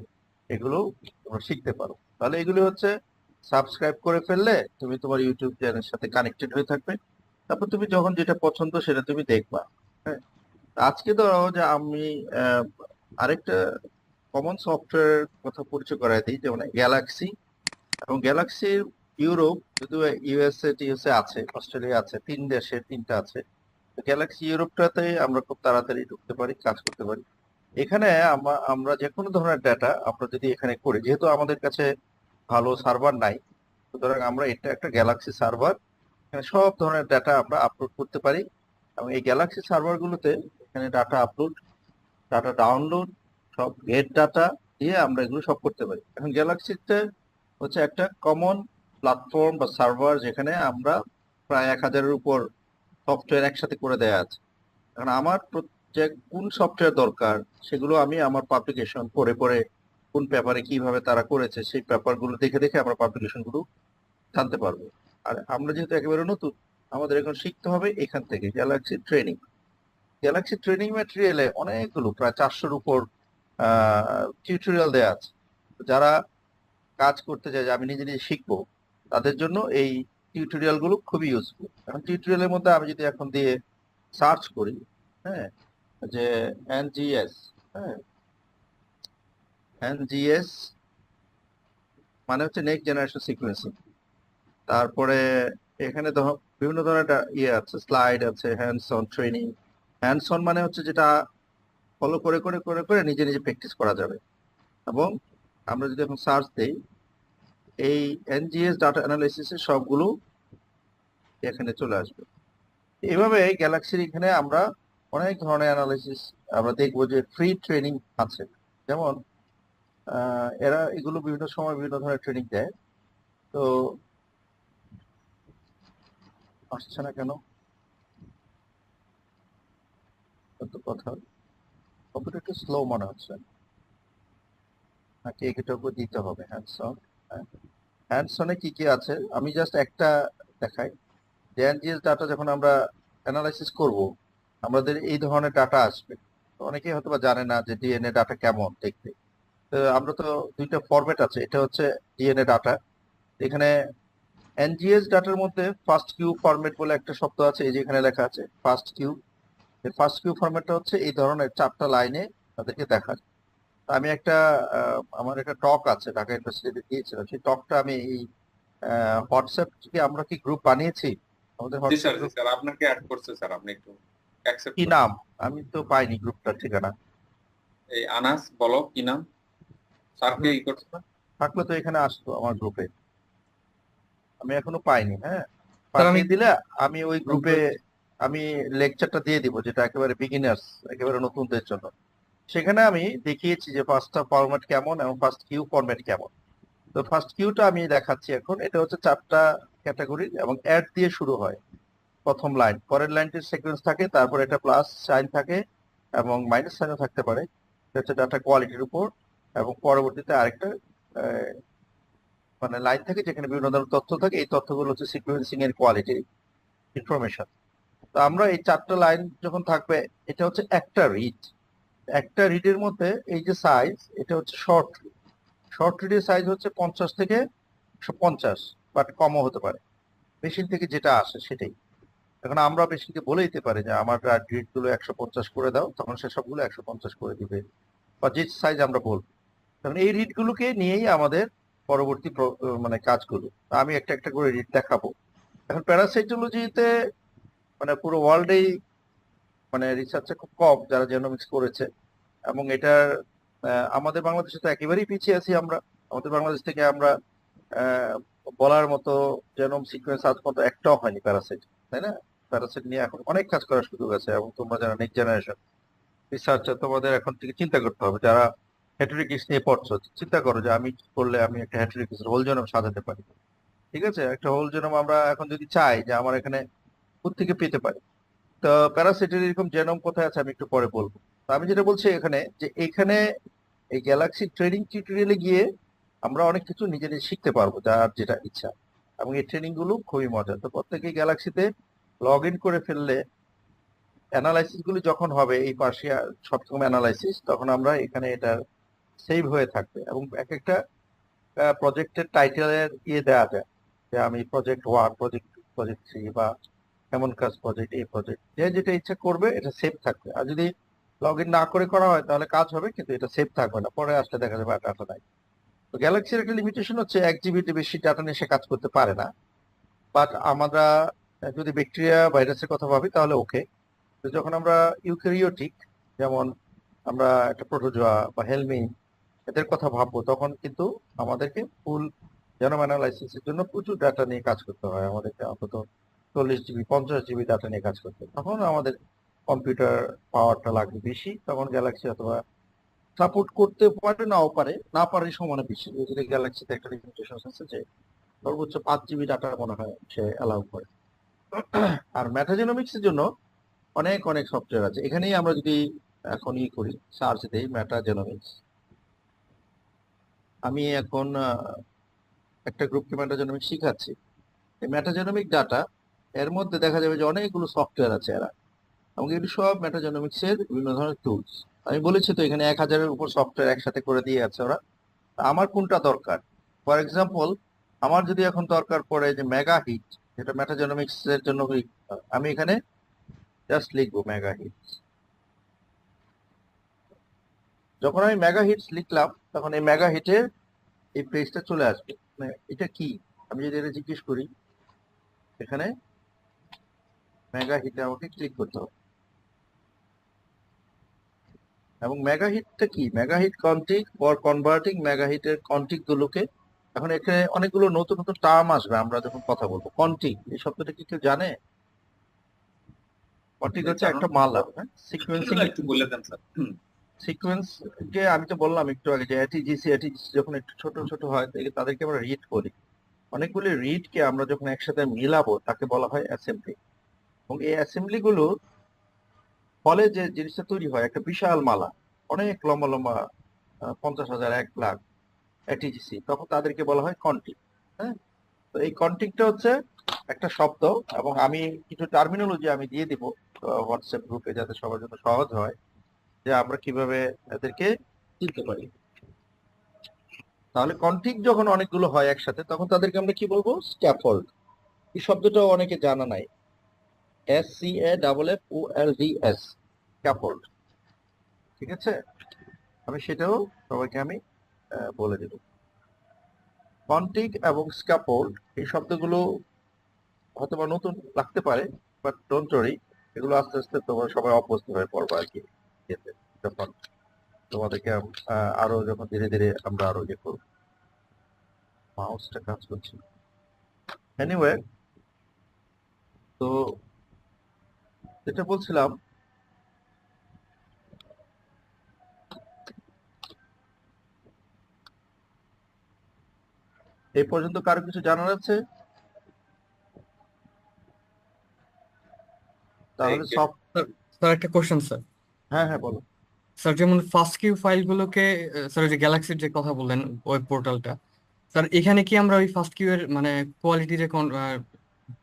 এগুলো তোমরা শিখতে পারো। তাহলে এগুলো হচ্ছে সাবস্ক্রাইব করে ফেললে তুমি তোমার ইউটিউব চ্যানেলের সাথে কানেক্টেড হয়ে থাকবে। তারপর তুমি যখন যেটা পছন্দ সেটা তুমি দেখবা। হ্যাঁ, আজকে ধরো যে আমি আহ, আরেকটা কমন সফটওয়্যার কথা পরিচয় করাই দিই, যেমন গ্যালাক্সি। এবং গ্যালাক্সির ইউরোপ, যদিও ইউএসএ টিএসএ আছে, অস্ট্রেলিয়া আছে, 3 দেশে 3টা আছে। গ্যালাক্সি ইউরোপটাতে আমরা খুব তাড়াতাড়ি ঢুকতে পারি, কাজ করতে পারি। এখানে আমরা যে কোনো ধরনের ডাটা আমরা যদি এখানে করি, যেহেতু আমাদের কাছে ভালো সার্ভার নাই, সুতরাং আমরা এটা একটা গ্যালাক্সি সার্ভার, এখানে সব ধরনের ডাটা আমরা আপলোড করতে পারি। এবং এই গ্যালাক্সি সার্ভার গুলোতে এখানে ডাটা আপলোড, ডাটা ডাউনলোড, সব গেট ডাটা দিয়ে আমরা এগুলো সব করতে পারি। এখন গ্যালাক্সিতে হচ্ছে একটা কমন প্ল্যাটফর্ম বা সার্ভার, যেখানে আমরা প্রায় 1000-এর উপর সফটওয়্যার একসাথে করে দেয়া আছে। এখন আমার যে কোন সফটওয়্যার দরকার, সেগুলো আমি আমার পাবলিকেশন পড়ে পড়ে, কোন পেপারে কিভাবে তারা করেছে সেই পেপারগুলো দেখে দেখে আমরা পাবলিকেশন গুলো জানতে পারবো। আর আমরা যেহেতু একেবারে নতুন, আমাদের এখন শিখতে হবে এখান থেকে গ্যালাক্সি ট্রেনিং। গ্যালাক্সি ট্রেনিং ম্যাটেরিয়ালে অনেকগুলো, প্রায় 400-র উপর টিউটোরিয়াল দেওয়া আছে। তো যারা কাজ করতে চায়, যে আমি নিজে নিজে শিখবো, তাদের জন্য এই টিউটোরিয়াল গুলো খুবই ইউজফুল। এখন টিউটোরিয়ালের মধ্যে আমি যদি এখন দিয়ে সার্চ করি, হ্যাঁ, যে এনজিএস হ্যাঁ, এনজিএস মানে হচ্ছে নেক্সট জেনারেশন সিকোয়েন্সিং। তারপরে এখানে বিভিন্ন ধরনের ইয়ে আছে, স্লাইড আছে, hands on training. Hands on মানে হচ্ছে যেটা ফলো করে করে করে করে নিজে নিজে প্র্যাকটিস করা যাবে। এবং আমরা যদি এখন সার্চ দেই, এই এনজিএস ডাটা অ্যানালাইসিসের সবগুলো এখানে চলে আসবে। এইভাবে গ্যালাক্সির এখানে আমরা অনেক ধরনের অ্যানালাইসিস আমরা দেখবো যে ফ্রি ট্রেনিং আছে। যেমন এরা এগুলো বিভিন্ন সময় বিভিন্ন ধরনের ট্রেনিং দেয়। তো আসছে না কেন কত কথা, কম্পিউটার একটু স্লো মনে হচ্ছে, নাকি এটাকে দিতে হবে হ্যান্ডসন? হ্যান্ডসনে কি কি আছে আমি জাস্ট একটা দেখাই। যে এনজিএস ডাটা যখন আমরা অ্যানালাইসিস করব, আমাদের এই ধরনের ডাটা আসবে। তো অনেকেই হয়তো বা জানে না যে ডিএনএ ডাটা কেমন দেখতে। তো আমরা তো দুইটা ফরম্যাট আছে, এটা হচ্ছে ডিএনএ ডাটা। এখানে এনজিএস ডাটার মধ্যে ফার্স্ট কিউ ফরম্যাট বলে একটা শব্দ আছে, এই যে এখানে লেখা আছে ফার্স্ট কিউ। এই ফার্স্ট কিউ ফরম্যাটটা হচ্ছে এই ধরনের 4টা লাইনে তাদেরকে দেখায়। আমি একটা আমার একটা টক আছে ঢাকা ইউনিভার্সিটিতে দিয়েছিলাম, সেই টকটা আমি এই হোয়াটসঅ্যাপ থেকে আমরা কি গ্রুপ বানিয়েছি আমাদের জি হোয়াটসঅ্যাপ স্যার, জি গ্রুপ? স্যার, আপনাকে অ্যাড করছে স্যার, আপনি একটু অ্যাকসেপ্ট কি করেন। নাম? আমি তো পাইনি গ্রুপটার ঠিকানা। এই আনাস, বলো কি নাম, স্যারকে ই করছে না? থাকলে তো এখানে আসতো আমার গ্রুপে, আমি এখনো পাইনি। হ্যাঁ, স্যার আমি পাঠিয়ে দিলে আমি ওই গ্রুপে আমি লেকচারটা দিয়ে দিব, যেটা একেবারে বিগিনার্স, একেবারে নতুনদের জন্য। সেখানে আমি দেখিয়েছি যে ফার্স্টটা ফরম্যাট কেমন এবং ফার্স্ট কিউ ফরম্যাট কেমন। তো ফার্স্ট কিউটা আমি দেখাচ্ছি এখন। এটা হচ্ছে 4টা ক্যাটাগরি এবং অ্যাড দিয়ে শুরু হয়। প্রথম লাইন, পরের লাইনটির সিকোয়েন্স থাকে, তারপর এটা প্লাস সাইন থাকে এবং মাইনাস সাইনও থাকতে পারে। এটা হচ্ছে ডাটা কোয়ালিটির উপর। এবং পরবর্তীতে আরেকটা আহ, মানে লাইন থাকে যেখানে বিভিন্ন ধরনের তথ্য থাকে, এই তথ্যগুলো হচ্ছে সিকোয়েন্সিং এর কোয়ালিটি ইনফরমেশন। তো আমরা এই 4টা লাইন যখন থাকবে, এটা হচ্ছে একটা রিড। একটা রিডের মধ্যে এই যে সাইজ, এটা হচ্ছে শর্ট রিড। শর্ট রিডের সাইজ হচ্ছে 50 থেকে 150, বাট কমও হতে পারে। মেশিন থেকে যেটা আসে সেটাই। এখন আমরা মেশিনকে বলে দিতে পারি যে আমার রিড গুলো 150 করে দাও, তখন সে সবগুলো 150 করে দিবে, বা যে সাইজ আমরা বলবো। কারণ এই রিড গুলোকে নিয়েই আমাদের পরবর্তী মানে কাজগুলো। আমি একটা একটা করে রিড দেখাবো। এখন প্যারাসাইটোলজিতে মানে পুরো ওয়ার্ল্ডেই মানে রিসার্চে খুব কম যারা জেনোমিক্স করেছে। এবং এটার আমাদের বাংলাদেশে তো একেবারেই পিছিয়ে আছি আমরা। আমাদের বাংলাদেশ থেকে আমরা আহ, বলার মতো জেনোম সিকোয়েন্স আজ পর্যন্ত একটাও হয়নি প্যারাসাইট, তাই না? প্যারাসাইট নিয়ে এখন অনেক কাজ করার সুযোগ আছে, এবং তোমরা যারা নেক্সট জেনারেশন রিসার্চার, তোমাদের এখন থেকে চিন্তা করতে হবে। যারা হেটারিকিস নিয়ে পড়ছো, চিন্তা করো যে আমি কি করলে আমি একটা হেটারিকিস হোল জেনোম সাজাতে পারি। ঠিক আছে, একটা হোল জেনোম আমরা এখন যদি চাই যে আমার এখানে কোত্থেকে পেতে পারি। তো প্যারাসাইটের এরকম জেনোম কোথায় আছে আমি একটু পরে বলবো। তো আমি যেটা বলছি এখানে, যে এখানে এই গ্যালাক্সি ট্রেনিং টিউটোরিয়ালে গিয়ে আমরা অনেক কিছু নিজে নিজে শিখতে পারবো, যার যেটা ইচ্ছা। এবং এই ট্রেনিং গুলো খুবই মজার। তো প্রত্যেকেই গ্যালাক্সিতে লগ ইন করে ফেললে অ্যানালাইসিস গুলো যখন হবে, এই পার্সিয়া সবরকম অ্যানালাইসিস, তখন আমরা এখানে এটা সেভ হয়ে থাকবে। এবং এক একটা প্রজেক্টের টাইটেলের ইয়ে দেওয়া যায়, যে আমি প্রজেক্ট 1, প্রজেক্ট 2, প্রজেক্ট 3, বা এমন কাজ প্রজেক্ট, এই প্রজেক্ট, যে যেটা ইচ্ছা করবে এটা সেভ থাকবে। আর যদি লগ ইন না করে করা হয় তাহলে কাজ হবে, কিন্তু এটা সেভ থাকবে না, পরে আসলে দেখা যাবে ডাটা নাই। তো গ্যালাক্সির একটা লিমিটেশন হচ্ছে 1 GB বেশি ডাটা নিয়ে সে কাজ করতে পারে না। বাট আমরা যদি ব্যাকটেরিয়া ভাইরাসের কথা ভাবি তাহলে ওকে। তো যখন আমরা ইউক্যারিওটিক, যেমন আমরা একটা প্রোটোজোয়া বা হেলমিন, এদের কথা ভাববো, তখন কিন্তু আমাদেরকে ফুল জেনোম অ্যানালাইসিসের জন্য প্রচুর ডাটা নিয়ে কাজ করতে হয়। আমাদেরকে অন্তত 40 GB 50 GB ডাটা নিয়ে কাজ করতে হয়। তখন আমাদের কম্পিউটার পাওয়ারটা লাগবে বেশি। তখন গ্যালাক্সি অথবা সাপোর্ট করতে পারে, নাও পারে, না পারে সমানে বেশি। যদি গ্যালাক্সিতে একটা লিমিটেশন আছে যে সর্বোচ্চ 5 GB ডাটা মনে হয় সে অ্যালাউ করে। আর মেটাজেনোমিক্স এর জন্য অনেক অনেক সফটওয়্যার আছে। এখানেই আমরা যদি এখন করি, সার্চ দেই মেটাজেনোমিক্স। আমি এখন একটা গ্রুপকে মেটাজেনোমিক্স শিখাচ্ছি। এই মেটাজেনোমিক ডাটা, এর মধ্যে দেখা যাবে যে অনেকগুলো সফটওয়্যার আছে এরা, এবং এগুলো সব মেটাজেনোমিক্স এর বিভিন্ন ধরনের টুলস। আমি বলেছি তো এখানে 1000-এর উপর সফটওয়্যার একসাথে করে দিয়ে আছে ওরা। তা আমার কোনটা দরকার? ফর এক্সাম্পল, আমার যদি এখন দরকার পড়ে যে মেগা হিট, যেটা মেটাজেনোমিক্স এর জন্য আমি এখানে জাস্ট লিখবো মেগা হিট। যখন আমি মেগা হিটস লিখলাম তখন এই মেগা হিটের এই পেজটা চলে আসবে। মানে এটা কি, আমি যদি এটা জিজ্ঞেস করি, এখানে মেগা হিটে আমাকে ক্লিক করতে হবে। এবং মেগা হিটটা কি, mega hit config for converting mega হিটের কনফিগ গুলোকে, এখন এখানে অনেকগুলো নতুন নতুন টার্ম আসবে আমরা যখন কথা বলবো। কনফিগ এই শব্দটা কি কেউ জানে? কনফিগ হচ্ছে জানো একটা মালা, হ্যাঁ, সিকোয়েন্সিং। একটু বলে দেন স্যার। সিকোয়েন্স যে আমি তো বললাম একটু আগে যে এটিজিসি যখন একটু ছোট ছোট হয় তাদেরকে আমরা রিড করি। অনেকগুলি রিডকে আমরা যখন একসাথে মিলাবো তাকে বলা হয় অ্যাসেম্বলি। এবং এই অ্যাসেম্বলি গুলো ফলে যে জিনিসটা তৈরি হয় একটা বিশাল মালা, অনেক লম্বা লম্বা 50,000 1 লাখ এটিজিসি, তখন তাদেরকে বলা হয় কন্টিক। হ্যাঁ, তো এই কন্টিকটা হচ্ছে একটা শব্দ, এবং আমি কিছু টার্মিনোলজি আমি দিয়ে দিব হোয়াটসঅ্যাপ গ্রুপে যাতে সবার জন্য সহজ হয় যে আমরা কিভাবে এদেরকে চিনতে পারি। তাহলে কনফিগ যখন অনেকগুলো হয় একসাথে তখন তাদেরকে আমরা কি বলবো? স্ক্যাফোল্ড। এই শব্দটাও অনেকে জানা নাই, SCAFFOLDS, স্ক্যাফোল্ড। ঠিক আছে, আমি সেটাও সবাইকে আমি বলে দেব। কনফিগ এবং স্ক্যাফোল্ড এই শব্দগুলো হয়তোবা নতুন লাগতে পারে, বাট ডোন্ট ওয়ারি, এগুলো আস্তে আস্তে তোমরা সবাই অভ্যস্ত হয়ে পড়বা আর কি, যখন তোমাদেরকে আরো যখন ধীরে ধীরে আমরা আরো ইয়ে করবো। মাউসটা কাজ করছে এনিওয়ে। তো যেটা বলছিলাম, এই পর্যন্ত কারো কিছু জানার আছে? তাহলে সব, স্যার একটা কোশ্চেন স্যার। হ্যাঁ হ্যাঁ বলো। স্যার যেমন ফাস্ট কিউ ফাইলগুলোকে, স্যার ওই যে গ্যালাক্সির যে কথা বললেন ওয়েব পোর্টালটা, স্যার এখানে কি আমরা ওই ফাস্ট কিউ এর মানে কোয়ালিটি যে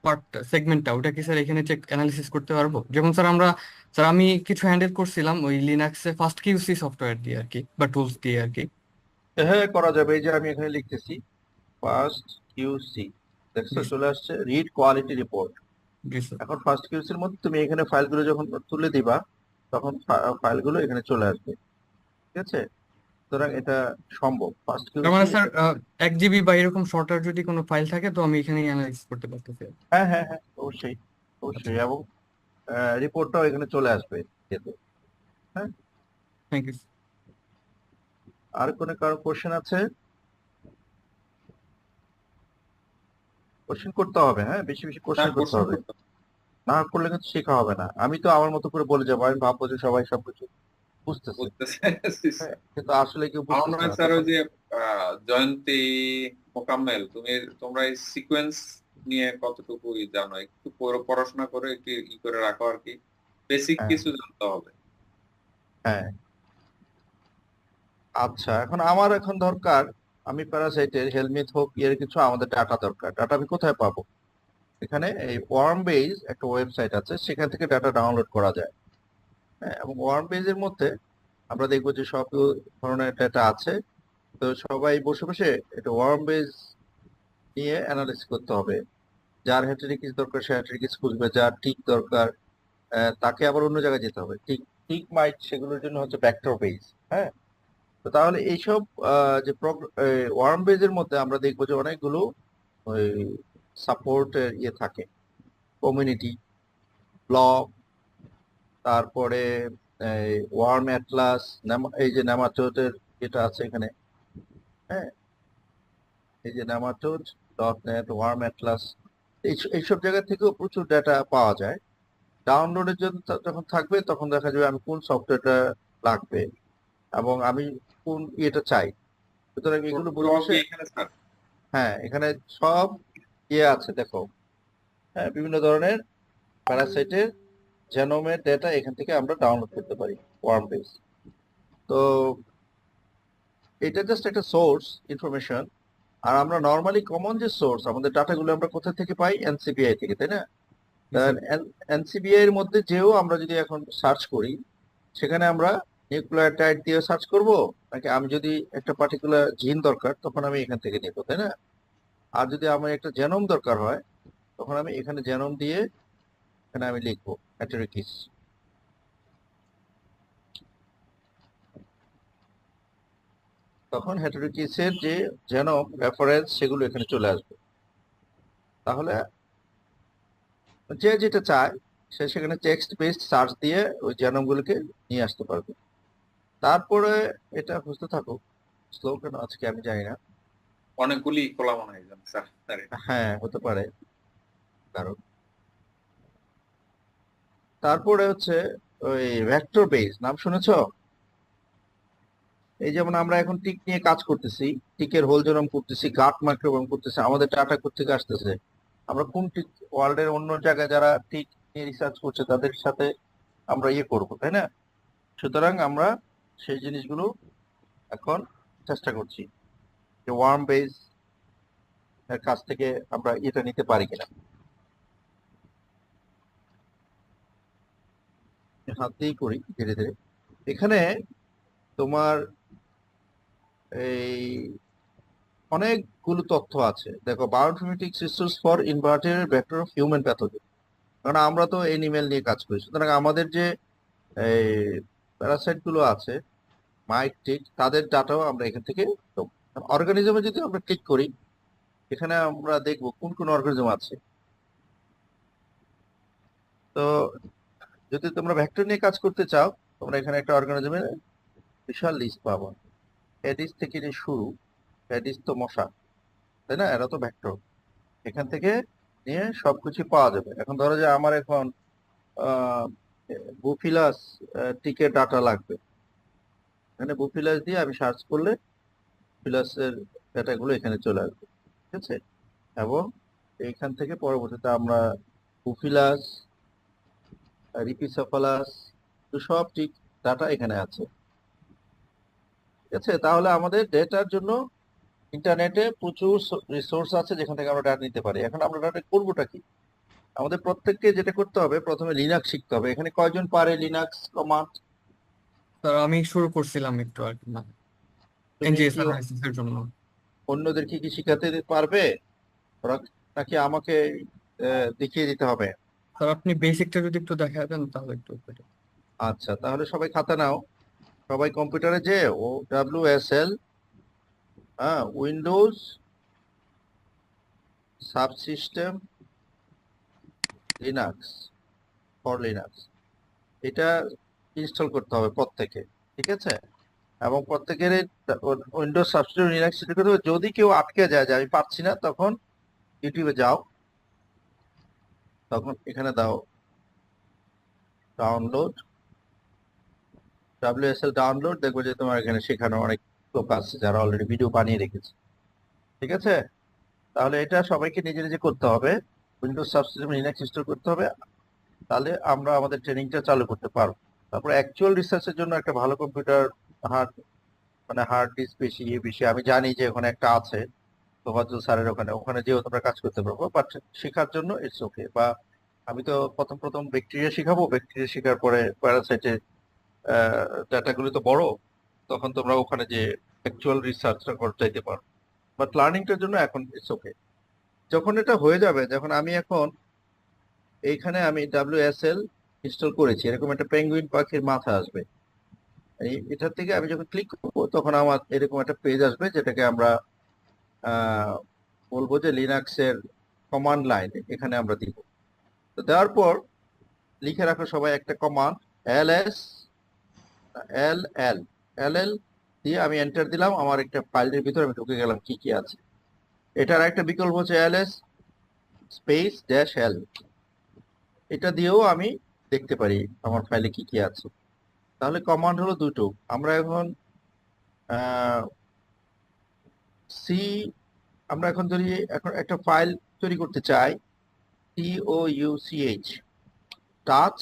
পার্ট সেগমেন্টটা ওটা কি স্যার এখানে চেক অ্যানালিসিস করতে পারবো? যেমন স্যার স্যার আমি কিছু হ্যান্ডেল করছিলাম ওই লিনাক্সে ফাস্ট কিউসি সফটওয়্যার দিয়ে আর কি, বা টুলস দিয়ে আর কি। হ্যাঁ করা যাবে, এই যে আমি এখানে লিখতেছি ফার্স্ট কিউসি, দেখছো জি চলে আসছে রিড কোয়ালিটি রিপোর্ট। জি স্যার। এখন ফার্স্ট কিউসির মধ্যে তুমি এখানে ফাইলগুলো যখন তুলে দিবা তখন ফাইলগুলো এখানে চলে আসবে। ঠিক আছে, সুতরাং এটা সম্ভব ফার্স্ট তার মানে কিউসি। স্যার 1 জিবি বা এরকম শর্টার যদি কোনো ফাইল থাকে তো আমি এখানে অ্যানালাইসিস করতে পারতেছি। হ্যাঁ হ্যাঁ হ্যাঁ অবশ্যই আচ্ছা, অবশ্যই, এবং রিপোর্টটাও এখানে চলে আসবে যেহেতু। হ্যাঁ, থ্যাংক ইউ। আর কোনো কারো কোশ্চেন আছে? কোশ্চেন করতে হবে, হ্যাঁ বেশি বেশি কোশ্চেন করতে কোশ্চেন হবে, করতে না করলে কিন্তু শেখা হবে না। আমি তো আমার মতো করে বলে যাবো, আমি ভাববো যে সবাই সবকিছু বুঝতেছে, বলতেছে। হ্যাঁ, কিন্তু আসলে কেউ আমার মনে বুঝতেছে হয় না স্যার ওই তখন। যে জয়ন্তী, মোকাম্মেল, তোমরা এই সিকোয়েন্স নিয়ে কতটুকু জানো? একটু পড়াশোনা করে একটু ই করে রাখো আর কি, বেসিক হ্যাঁ কিছু জানতে হবে। হ্যাঁ, আচ্ছা এখন আমার এখন দরকার, আমি প্যারাসাইটের হেলমিট হোক এর কিছু আমাদের ডাটা দরকার। ডাটা আমি কোথায় পাবো? এখানে এই ওয়ার্ম বেজ একটা ওয়েবসাইট আছে, সেখান থেকে ডাটা ডাউনলোড করা যায়। হ্যাঁ, এবং ওয়ার্ম বেজের মধ্যে আমরা দেখবো যে সব ধরনের ডাটা আছে। তো সবাই বসে বসে এটা ওয়ার্ম বেজ নিয়ে অ্যানালিসিস করতে হবে। যার হ্যাটারিকিস দরকার সে হ্যাটারিকিস খুঁজবে, যার টিক দরকার তাকে আবার অন্য জায়গায় যেতে হবে। টিক টিক মাইট সেগুলোর জন্য হচ্ছে ভেক্টর বেজ। হ্যাঁ, তো তাহলে এইসব যে ওয়ার্ম বেজের মধ্যে আমরা দেখবো যে অনেকগুলো ওই সাপোর্ট ইয়ে থাকে, কমিউনিটি, ব্লগ, তারপরে ওয়ার্ম অ্যাটলাস, এই যে নেমাটোডের যেটা আছে এখানে, হ্যাঁ এই যে নেমাটোড .NET, ওয়ার্ম অ্যাটলাস, এইসব জায়গা থেকেও প্রচুর ডেটা পাওয়া যায়। ডাউনলোডের জন্য যখন থাকবে তখন দেখা যাবে আমি কোন সফটওয়্যারটা লাগবে এবং আমি কোন ইয়েটা চাই। সুতরাং এগুলো বসে ব্লগ বসে, এখানে স্যার। হ্যাঁ এখানে সব ইয়ে আছে দেখো, হ্যাঁ বিভিন্ন ধরনের প্যারাসাইটের জেনোমের ডেটা এখান থেকে আমরা ডাউনলোড করতে পারি ওয়ার্ম বেস। তো এটা জাস্ট একটা সোর্স ইনফরমেশন। আর আমরা নর্মালি কমন যে সোর্স আমাদের ডাটাগুলো আমরা কোথা থেকে পাই? এনসিবিআই থেকে, তাই না? জি স্যার। এনসিবিআই এর মধ্যে যেও আমরা যদি এখন সার্চ করি, সেখানে আমরা নিউক্লিওটাইড দিয়ে সার্চ করব, নাকি আমি যদি একটা পার্টিকুলার জিন দরকার তখন আমি এখান থেকে নিব, তাই না? আর যদি আমার একটা জেনোম দরকার হয় তখন আমি এখানে জেনোম দিয়ে এখানে আমি লিখবো হ্যাটারিকিস। তখন হেটারোকিসের যে জেনোম রেফারেন্স সেগুলো এখানে চলে আসবে। তাহলে যে যেটা চায় সে সেখানে টেক্সট বেসড সার্চ দিয়ে ওই জেনোমগুলোকে নিয়ে আসতে পারবে। তারপরে এটা বুঝতে থাকুক, স্লো কেন আজকে আমি জানি না। অনেকগুলি খোলা মনে হয় স্যার স্যার হ্যাঁ, হতে পারে কারণ। তারপরে হচ্ছে ওই ভেক্টর বেস, নাম শুনেছো? এই যেমন আমরা এখন টিক নিয়ে কাজ করতেছি, টিকের হোল জেনোম করতেছি, গাট মাইক্রোবায়োম করতেছি, আমাদের ডাটা থেকে আসতেছে। আমরা কোন টিক ওয়ার্ল্ডের অন্য জায়গায় যারা টিক নিয়ে রিসার্চ করছে তাদের সাথে আমরা ইয়ে করবো, তাই না? সুতরাং আমরা সেই জিনিসগুলো এখন চেষ্টা করছি যে ওয়ার্ম বেস এর কাছ থেকে আমরা এটা নিতে পারি কিনা। হাত দিয়েই করি ধীরে ধীরে। এখানে তোমার এই অনেকগুলো তথ্য আছে। দেখো, bioinformatics resource for inverted vector of human pathogen, কারণ আমরা তো এনিমেল নিয়ে কাজ করি। সুতরাং আমাদের যে এই প্যারাসাইট গুলো আছে, মাইট, টিক, তাদের ডাটাও আমরা এখান থেকে অর্গানিজমে যদি আমরা ক্লিক করি, এখানে আমরা দেখবো কোন কোন অর্গানিজম আছে। তো যদি তোমরা ভেক্টর নিয়ে কাজ করতে চাও, তোমরা এখানে একটা অর্গানিজমের বিশাল লিস্ট পাবো। এডিস থেকে যে শুরু, এডিস তো মশা, তাই না? এরা তো ভেক্টর। এখান থেকে নিয়ে সবকিছু পাওয়া যাবে। এখন ধরো যে আমার এখন বুফিলাস টিকের ডাটা লাগবে, এখানে বুফিলাস দিয়ে আমি সার্চ করলে বুফিলাসের ডাটাগুলো এখানে চলে আসবে, ঠিক আছে? এবং এইখান থেকে পরবর্তীতে আমরা বুফিলাস, রিপিসোফালাস, সব টিক ডাটা এখানে আছে, ঠিক আছে? তাহলে আমাদের ডেটার জন্য ইন্টারনেটে প্রচুর রিসোর্স আছে যেখান থেকে আমরা ডাটা নিতে পারি। এখন আমরা ডাটা করবোটা কি? আমাদের প্রত্যেককে যেটা করতে হবে, প্রথমে লিনাক্স শিখতে হবে। এখানে কয়জন পারে লিনাক্স কমান্ড? স্যার আমি শুরু করছিলাম একটু আর কি, না তুমি এনজিএস কি অ্যানালাইসিস এর জন্য। অন্যদেরকে কি শিখাতে পারবে ওরা, নাকি আমাকে দেখিয়ে দিতে হবে? স্যার আপনি বেসিকটা যদি একটু দেখা দেন তাহলে একটু better। আচ্ছা, তাহলে সবাই খাতা নাও। সবাই কম্পিউটারে যে OWSL, Windows subsystem Linux, for Linux, এটা ইনস্টল করতে হবে প্রত্যেকে, ঠিক আছে? এবং প্রত্যেকের উইন্ডোজ সাবসিস্টেম লিনাক্স ইনস্টল করতে হবে। যদি কেউ আটকে যায় যে আমি পারছি না, তখন ইউটিউবে যাও, তখন এখানে দাও ডাউনলোড, WSL ডাউনলোড, দেখবো যে তোমার এখানে শেখানো অনেক লোক আছে যারা অলরেডি ভিডিও বানিয়ে রেখেছে, ঠিক আছে? তাহলে এটা সবাইকে নিজে নিজে করতে হবে, উইন্ডোজ সাবসিস্টেম লিনাক্স ইনস্টল করতে হবে, তাহলে আমরা আমাদের ট্রেনিংটা চালু করতে পারবো। তারপর অ্যাকচুয়াল রিসার্চের জন্য একটা ভালো কম্পিউটার, হার্ড হার্ড ডিস্ক বেশি বেশি, আমি জানি যে ওখানে একটা আছে তোফাজ্জল স্যারের ওখানে, ওখানে যেও তোমরা কাজ করতে পারবো। বাট শেখার জন্য ইটস ওকে। বা আমি তো প্রথম প্রথম ব্যাকটেরিয়া শিখাবো, ব্যাকটেরিয়া শেখার পরে প্যারাসাইটের ডাটাগুলো তো বড়, তখন তোমরা ওখানে যে অ্যাকচুয়াল রিসার্চটা করতে চাইতে পারো। বাট লার্নিংটার জন্য এখন ইটস ওকে। যখন এটা হয়ে যাবে, যখন আমি এখন এইখানে আমি WSL ইনস্টল করেছি, এরকম একটা পেঙ্গুইন পাখির মাথা আসবে, এটার থেকে আমি যখন ক্লিক করবো তখন আমার এরকম একটা পেজ আসবে, যেটাকে আমরা বলবো যে লিনাক্সের কমান্ড লাইন এখানে আমরা দিব। তো দেওয়ার পর লিখে রাখো সবাই একটা কমান্ড ls ll দিয়ে আমি এন্টার দিলাম। আমার একটা ফাইলের ভিতরে আমি ঢুকে গেলাম কি কি আছে। এটার একটা বিকল্প হচ্ছে ls স্পেস -l, এটা দিয়েও আমি দেখতে পারি আমার ফাইলে কি কি আছে। তাহলে কমান্ড হলো দুটো। আমরা এখন সি, আমরা এখন যদি এখন একটা ফাইল তৈরি করতে চাই, TOUCH টাচ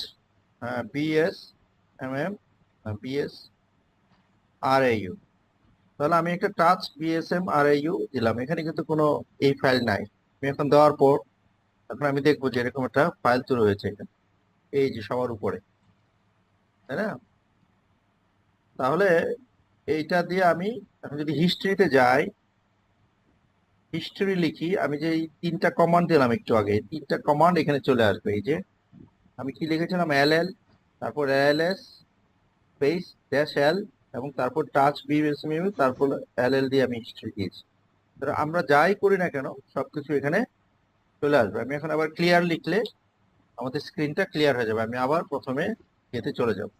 BSMM BSRAU, তাহলে আমি একটা টাচ BSMRAU দিলাম। এখানে কিন্তু কোনো এই ফাইল নাই। আমি এখন দেওয়ার পর এখন আমি দেখবো যে এরকম একটা ফাইল তৈরি হয়েছে এখানে, এই যে সবার উপরে, তাই না? তাহলে এইটা দিয়ে আমি এখন যদি হিস্ট্রিতে যাই, হিস্ট্রি লিখি, আমি যে এই তিনটা কমান্ড দিলাম একটু আগে, তিনটা কমান্ড এখানে চলে আসবে। এই যে আমি কি লিখেছিলাম, LL, তারপর LS স্পেস -l, এবং তারপর টাচ বিএসএম, তারপর এলএল দিয়ে আমি হিস্ট্রি দিয়েছি। তো আমরা যাই করি না কেন সবকিছু এখানে চলে আসবে। আমি এখন আবার ক্লিয়ার লিখলে আমাদের স্ক্রিনটা ক্লিয়ার হয়ে যাবে। আমি আবার প্রথমে এতে চলে যাব।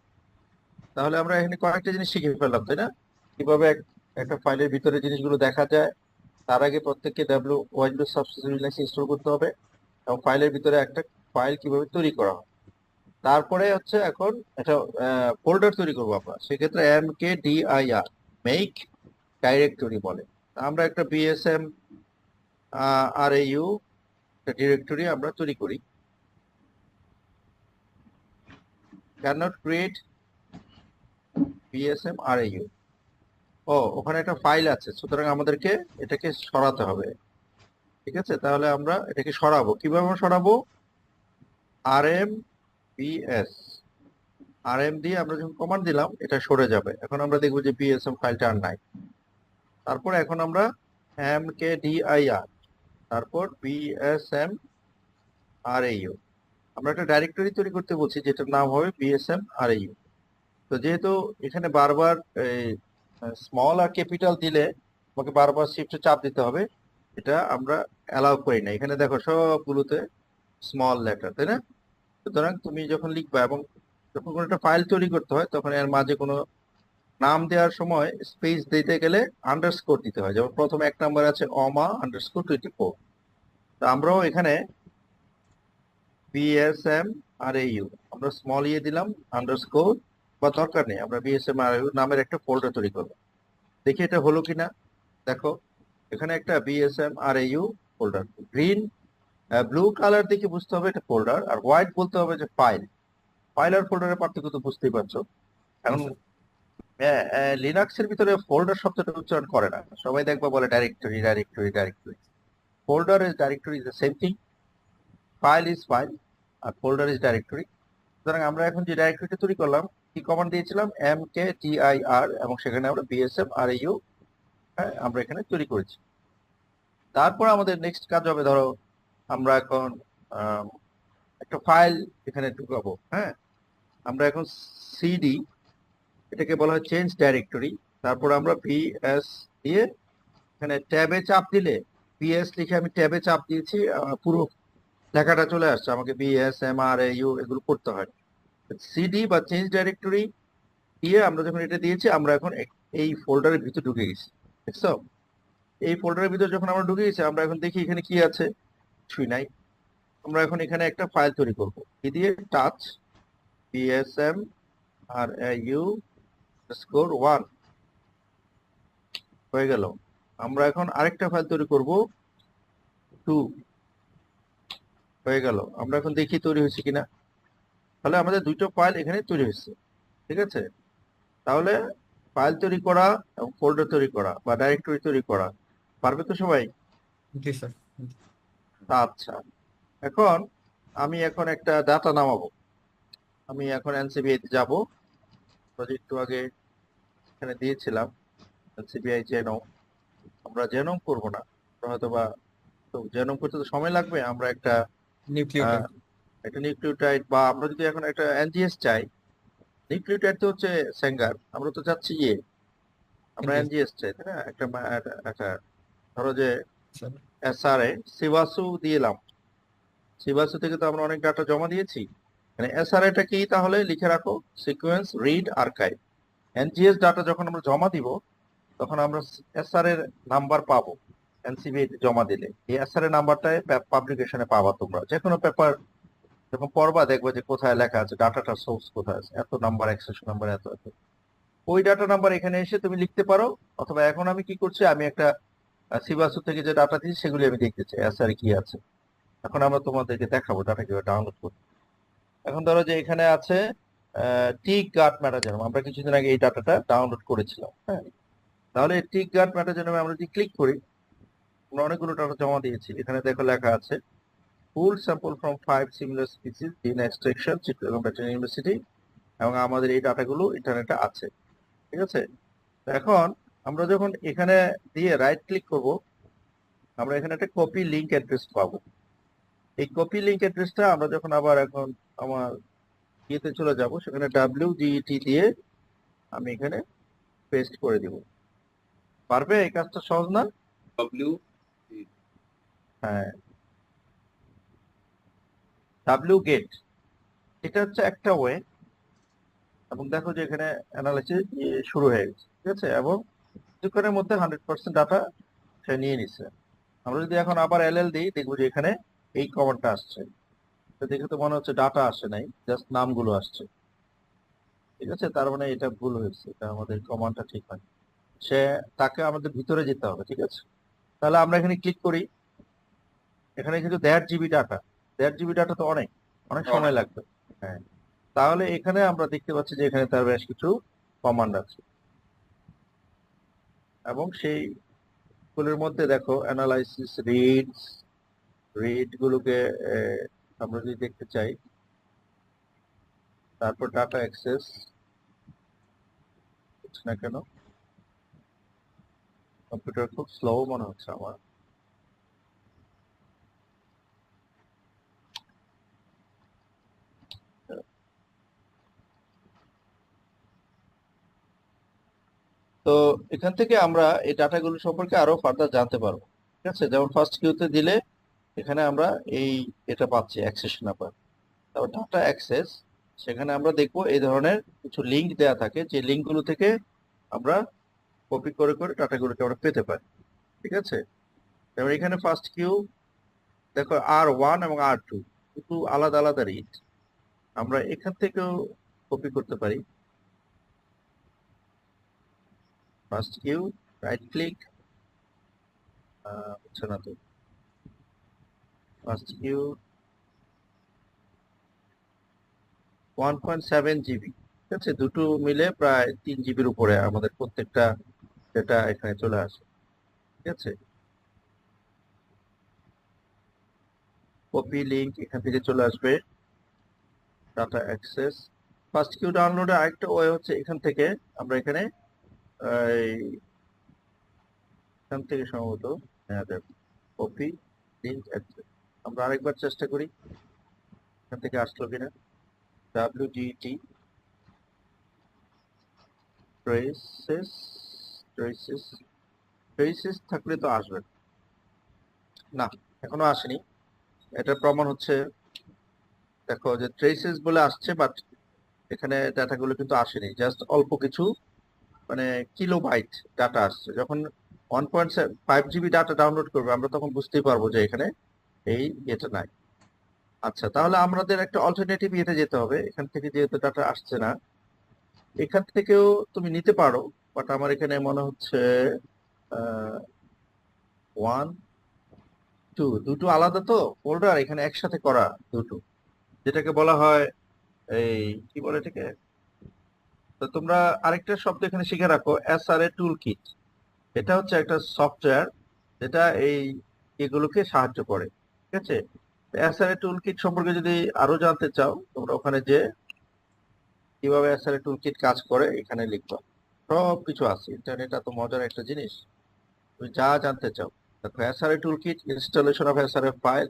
তাহলে আমরা এখানে কয়েকটা জিনিস শিখে ফেললাম, তাই না? কিভাবে একটা ফাইলের ভিতরে জিনিসগুলো দেখা যায়। তার আগে প্রত্যেককে উইন্ডোজ সাবসিস্টেম লিনাক্স ইনস্টল করতে হবে, এবং ফাইলের ভিতরে একটা ফাইল কিভাবে তৈরি করা হয়। তারপরে হচ্ছে এখন একটা ফোল্ডার তৈরি করবো আমরা। সেক্ষেত্রে mkdir মেক ডাইরেক্টরি বলে। আমরা একটা বিএসএম RAU ডিরেক্টরি আমরা তৈরি করি। cannot create BSM RAU। ওখানে একটা ফাইল আছে, সুতরাং আমাদেরকে এটাকে সরাতে হবে। ঠিক আছে, তাহলে আমরা এটাকে সরাবো। কিভাবে আমরা সরাবো? rm দিয়ে আমরা যখন কমান্ড দিলাম এটা সরে যাবে। এখন আমরা দেখবো যে BSM ফাইলটা আর নাই। তারপর এখন আমরা mkdir তারপর BSM RAU আমরা একটা ডাইরেক্টরি তৈরি করতে বলছি, যেটার নাম হবে BSM RAU। তো যেহেতু এখানে বারবার স্মল আর ক্যাপিটাল দিলে আমাকে বারবার শিফটে চাপ দিতে হবে, এটা আমরা অ্যালাউ করি না। এখানে দেখো সবগুলোতে স্মল লেটার, তাই না? সুতরাং তুমি যখন লিখবা এবং যখন কোনো একটা ফাইল তৈরি করতে হয় তখন এর মাঝে কোনো নাম দেওয়ার সময় স্পেস দিতে গেলে আন্ডারস্কোর দিতে হয়। যেমন প্রথম 1 নাম্বার আছে OMA_24। তো আমরাও এখানে BSM RAU আমরা স্মল ইয়ে দিলাম, আন্ডারস্কোর বা দরকার নেই, আমরা BSM RAU নামের একটা ফোল্ডার তৈরি করবো। দেখি এটা হলো কিনা। দেখো এখানে একটা BSM RAU folder, green blue colour দেখে বুঝতে হবে এটা ফোল্ডার, আর হোয়াইট বলতে হবে যে ফাইল। ফাইল আর ফোল্ডারের পার্থক্য তো বুঝতেই পারছো। এখন লিনাক্সের ভিতরে ফোল্ডার শব্দটা উচ্চারণ করে না, সবাই দেখবা বলে directory directory directory. Folder is directory is the same thing, file is file, আর ফোল্ডার ইজ ডাইরেক্টরি। সুতরাং আমরা এখন যে ডাইরেক্টরিটা তৈরি করলাম, কি কমান্ড দিয়েছিলাম? mkdir, এবং সেখানে আমরা BSM RAU আমরা এখানে তৈরি করেছি। তারপর আমাদের নেক্সট কাজ হবে, ধরো আমরা এখন একটা ফাইল এখানে ঢুকাবো। আমরা এখন CD, এটাকে বলা হয় চেঞ্জ ডাইরেক্টরি। তারপর আমরা BS দিয়ে এখানে ট্যাবে চাপ দিলে, BS লিখে আমি ট্যাবে চাপ দিয়েছি, পুরো লেখাটা চলে আসছে। আমাকে BSM RAU এগুলো করতে হয়। CD বা চেঞ্জ ডাইরেক্টরি দিয়ে আমরা যখন এটা দিয়েছি, আমরা এখন এই ফোল্ডারের ভিতরে ঢুকে গেছি। দেখছো? এই ফোল্ডারের ভিতরে যখন আমরা ঢুকে গেছি, আমরা এখন দেখি এখানে কি আছে। কিছুই নাই। আমরা এখন এখানে একটা ফাইল তৈরি করবো, কি দিয়ে? টাচ BSM RAU_1 হয়ে গেল। আমরা এখন আরেকটা ফাইল তৈরি করব 2 হয়ে গেল। আমরা এখন দেখি তৈরি হয়েছে কিনা। তাহলে আমাদের দুটো ফাইল এখানে তৈরি হয়েছে। ঠিক আছে, তাহলে ফাইল তৈরি করা এবং ফোল্ডার তৈরি করা বা ডাইরেক্টরি তৈরি করা পারবে তো সবাই? জি স্যার। আচ্ছা, এখন আমি এখন একটা ডাটা নামাবো। আমি এখন NCBI তে যাব। প্রজেক্ট আগে এখানে দিয়েছিলাম NCBI জেনোম। আমরা জেনোম করব না, আমরা হয়তো বা, তো জেনোম করতে তো সময় লাগবে। আমরা একটা নিউক্লিওটাইড বা আমরা যদি এখন একটা NGS চাই, নিউক্লিওটাইড তো হচ্ছে স্যাঙ্গার, আমরা তো চাচ্ছি আমরা NGS চাই, তাই না? একটা ধরো যে SRA সিভাসু দিলাম। সিভাসু থেকে তো আমরা অনেক ডাটা জমা দিয়েছি। মানে SRA-টা কি তাহলে লিখে রাখো, sequence read archive. NGS data যখন আমরা জমা দিব তখন আমরা SRA এর নাম্বার পাবো NCBI জমা দিলে। এই SRA নাম্বারটাই পাবলিকেশনে পাবা তোমরা। যে কোনো পেপার যখন পড়বা দেখবে যে কোথায় লেখা আছে ডাটাটার সোর্স কোথায় আছে, এত নাম্বার, এক্সেশন নাম্বার, এত এত। ওই ডাটা নাম্বার এখানে এসে তুমি লিখতে পারো। অথবা এখন আমি কি করছি, আমি একটা সিভাসু থেকে যে ডাটা দিয়েছি সেগুলি আমি দেখতে চাই SRA কি আছে। এখন আমরা তোমাদেরকে দেখাবো ডাটা কিভাবে ডাউনলোড করতে। এখন ধরো যে এখানে আছে টিক গার্ড ম্যাটাজেনম। আমরা কিছুদিন আগে এই ডাটাটা ডাউনলোড করেছিলাম। তাহলে টিক গার্ড ম্যাটাজেনমে আমরা যদি ক্লিক করি, আমরা অনেকগুলো ডাটা জমা দিয়েছি। এখানে দেখো লেখা আছে full sample from 5 similar species in extraction Chittagong veterinary university, এবং আমাদের এই ডাটাগুলো ইন্টারনেটে আছে। ঠিক আছে, এখন আমরা যখন এখানে দিয়ে রাইট ক্লিক করব, আমরা এখানে একটা কপি লিংক অ্যাড্রেস পাবো। এই কপি লিংক অ্যাড্রেসটা আমরা যখন আবার এখন আমার ইয়েতে চলে যাব, সেখানে WGET দিয়ে আমি এখানে পেস্ট করে দিব। পারবে? এই কাজটা সহজ না? ডব্লিউ হ্যাঁ, ডাব্লিউ গেট, এটা হচ্ছে একটা ওয়ে। এবং দেখো যে এখানে অ্যানালাইসিস শুরু হয়ে গেছে, ঠিক আছে, এবং কিছুক্ষণের মধ্যে 100% ডাটা সে নিয়ে নিচ্ছে। আমরা যদি এখন আবার এলএল দিই, দেখবো যে এখানে এই কমান্ডটা আসছে। তো দেখে তো মনে হচ্ছে ডাটা আসে নাই, জাস্ট নামগুলো আসছে, ঠিক আছে। তার মানে এটা ভুল হয়েছে, এটা আমাদের কমান্ডটা ঠিক হয়। সে তাকে আমাদের ভিতরে যেতে হবে, ঠিক আছে। তাহলে আমরা এখানে ক্লিক করি, এখানে কিন্তু 1.5 জিবি ডাটা, 1.5 জিবি ডাটা তো অনেক অনেক সময় লাগবে। হ্যাঁ, তাহলে এখানে আমরা দেখতে পাচ্ছি যে এখানে তার বেশ কিছু কমান্ড আছে, এবং সেই গুলোর মধ্যে দেখো অ্যানালাইসিস, রিড গুলোকে আমরা যদি দেখতে চাই, তারপর ডাটা অ্যাক্সেস হচ্ছে না কেন, কম্পিউটার খুব স্লো মনে হচ্ছে আমার। তো এখান থেকে আমরা এই ডাটাগুলো সম্পর্কে আরো ফার্দার জানতে পারবো, ঠিক আছে। যেমন ফার্স্ট কিউতে দিলে এখানে আমরা এটা পাচ্ছি অ্যাক্সেস নাম্বার। তারপর ডাটা অ্যাক্সেস, সেখানে আমরা দেখবো এই ধরনের কিছু লিঙ্ক দেয়া থাকে, যে লিঙ্কগুলো থেকে আমরা কপি করে করে ডাটাগুলোকে আমরা পেতে পারি, ঠিক আছে। এবার এখানে ফার্স্ট কিউ দেখো R1 এবং R2 কিন্তু আলাদা আলাদা রিড, আমরা এখান থেকেও কপি করতে পারি। ফার্স্ট কিউ, রাইট ক্লিক, হচ্ছে না তো, ফার্স্ট কিউ 1.7 জিবি, ঠিক আছে। দুটো মিলে প্রায় 3 জিবির উপরে আমাদের প্রত্যেকটা ডেটা এখানে চলে আসে, ঠিক আছে। কপি লিঙ্ক এখান থেকে চলে আসবে, ডাটা অ্যাক্সেস। ফার্স্ট কিউ ডাউনলোডের আরেকটা ওয়ে হচ্ছে এখান থেকে আমরা এখানে এখান থেকে সম্ভবত কপি লিঙ্ক অ্যাক্সেস। আমরা আরেকবার চেষ্টা করি এখান থেকে আসলো কিনা। WGT ট্রেসেস, ট্রেসেস থাকলে তো আসবে না, এখনো আসেনি। এটা প্রমাণ হচ্ছে, দেখো যে ট্রেসেস বলে আসছে, বাট এখানে ডাটাগুলো কিন্তু আসেনি, জাস্ট অল্প কিছু মানে কিলোবাইট ডাটা আসছে। যখন 1.5 জিবি ডাটা ডাউনলোড করবে আমরা তখন বুঝতেই পারবো যে এখানে এটা নাই। আচ্ছা, তাহলে আমাদের একটা অল্টারনেটিভ ইয়েতে যেতে হবে। এখান থেকে যেহেতু ডাটা আসছে না, এখান থেকেও তুমি নিতে পারো, বাট আমার এখানে মনে হচ্ছে 1, 2 দুটো আলাদা তো ফোল্ডার, এখানে একসাথে করা দুটো, যেটাকে বলা হয় এই কি বলে এটাকে। তো তোমরা আরেকটা শব্দ এখানে শিখে রাখো, SRA টুল কিট। এটা হচ্ছে একটা সফটওয়্যার যেটা এগুলোকে সাহায্য করে, ঠিক আছে। SRA টুল কিট সম্পর্কে যদি আরো জানতে চাও, তোমরা ওখানে যে কিভাবে SRA টুল কিট কাজ করে এখানে লিখবা, সব কিছু আছে। ইন্টারনেট এত মজার একটা জিনিস, তুমি যা জানতে চাও দেখো। SRA tool kit, installation of SRA file,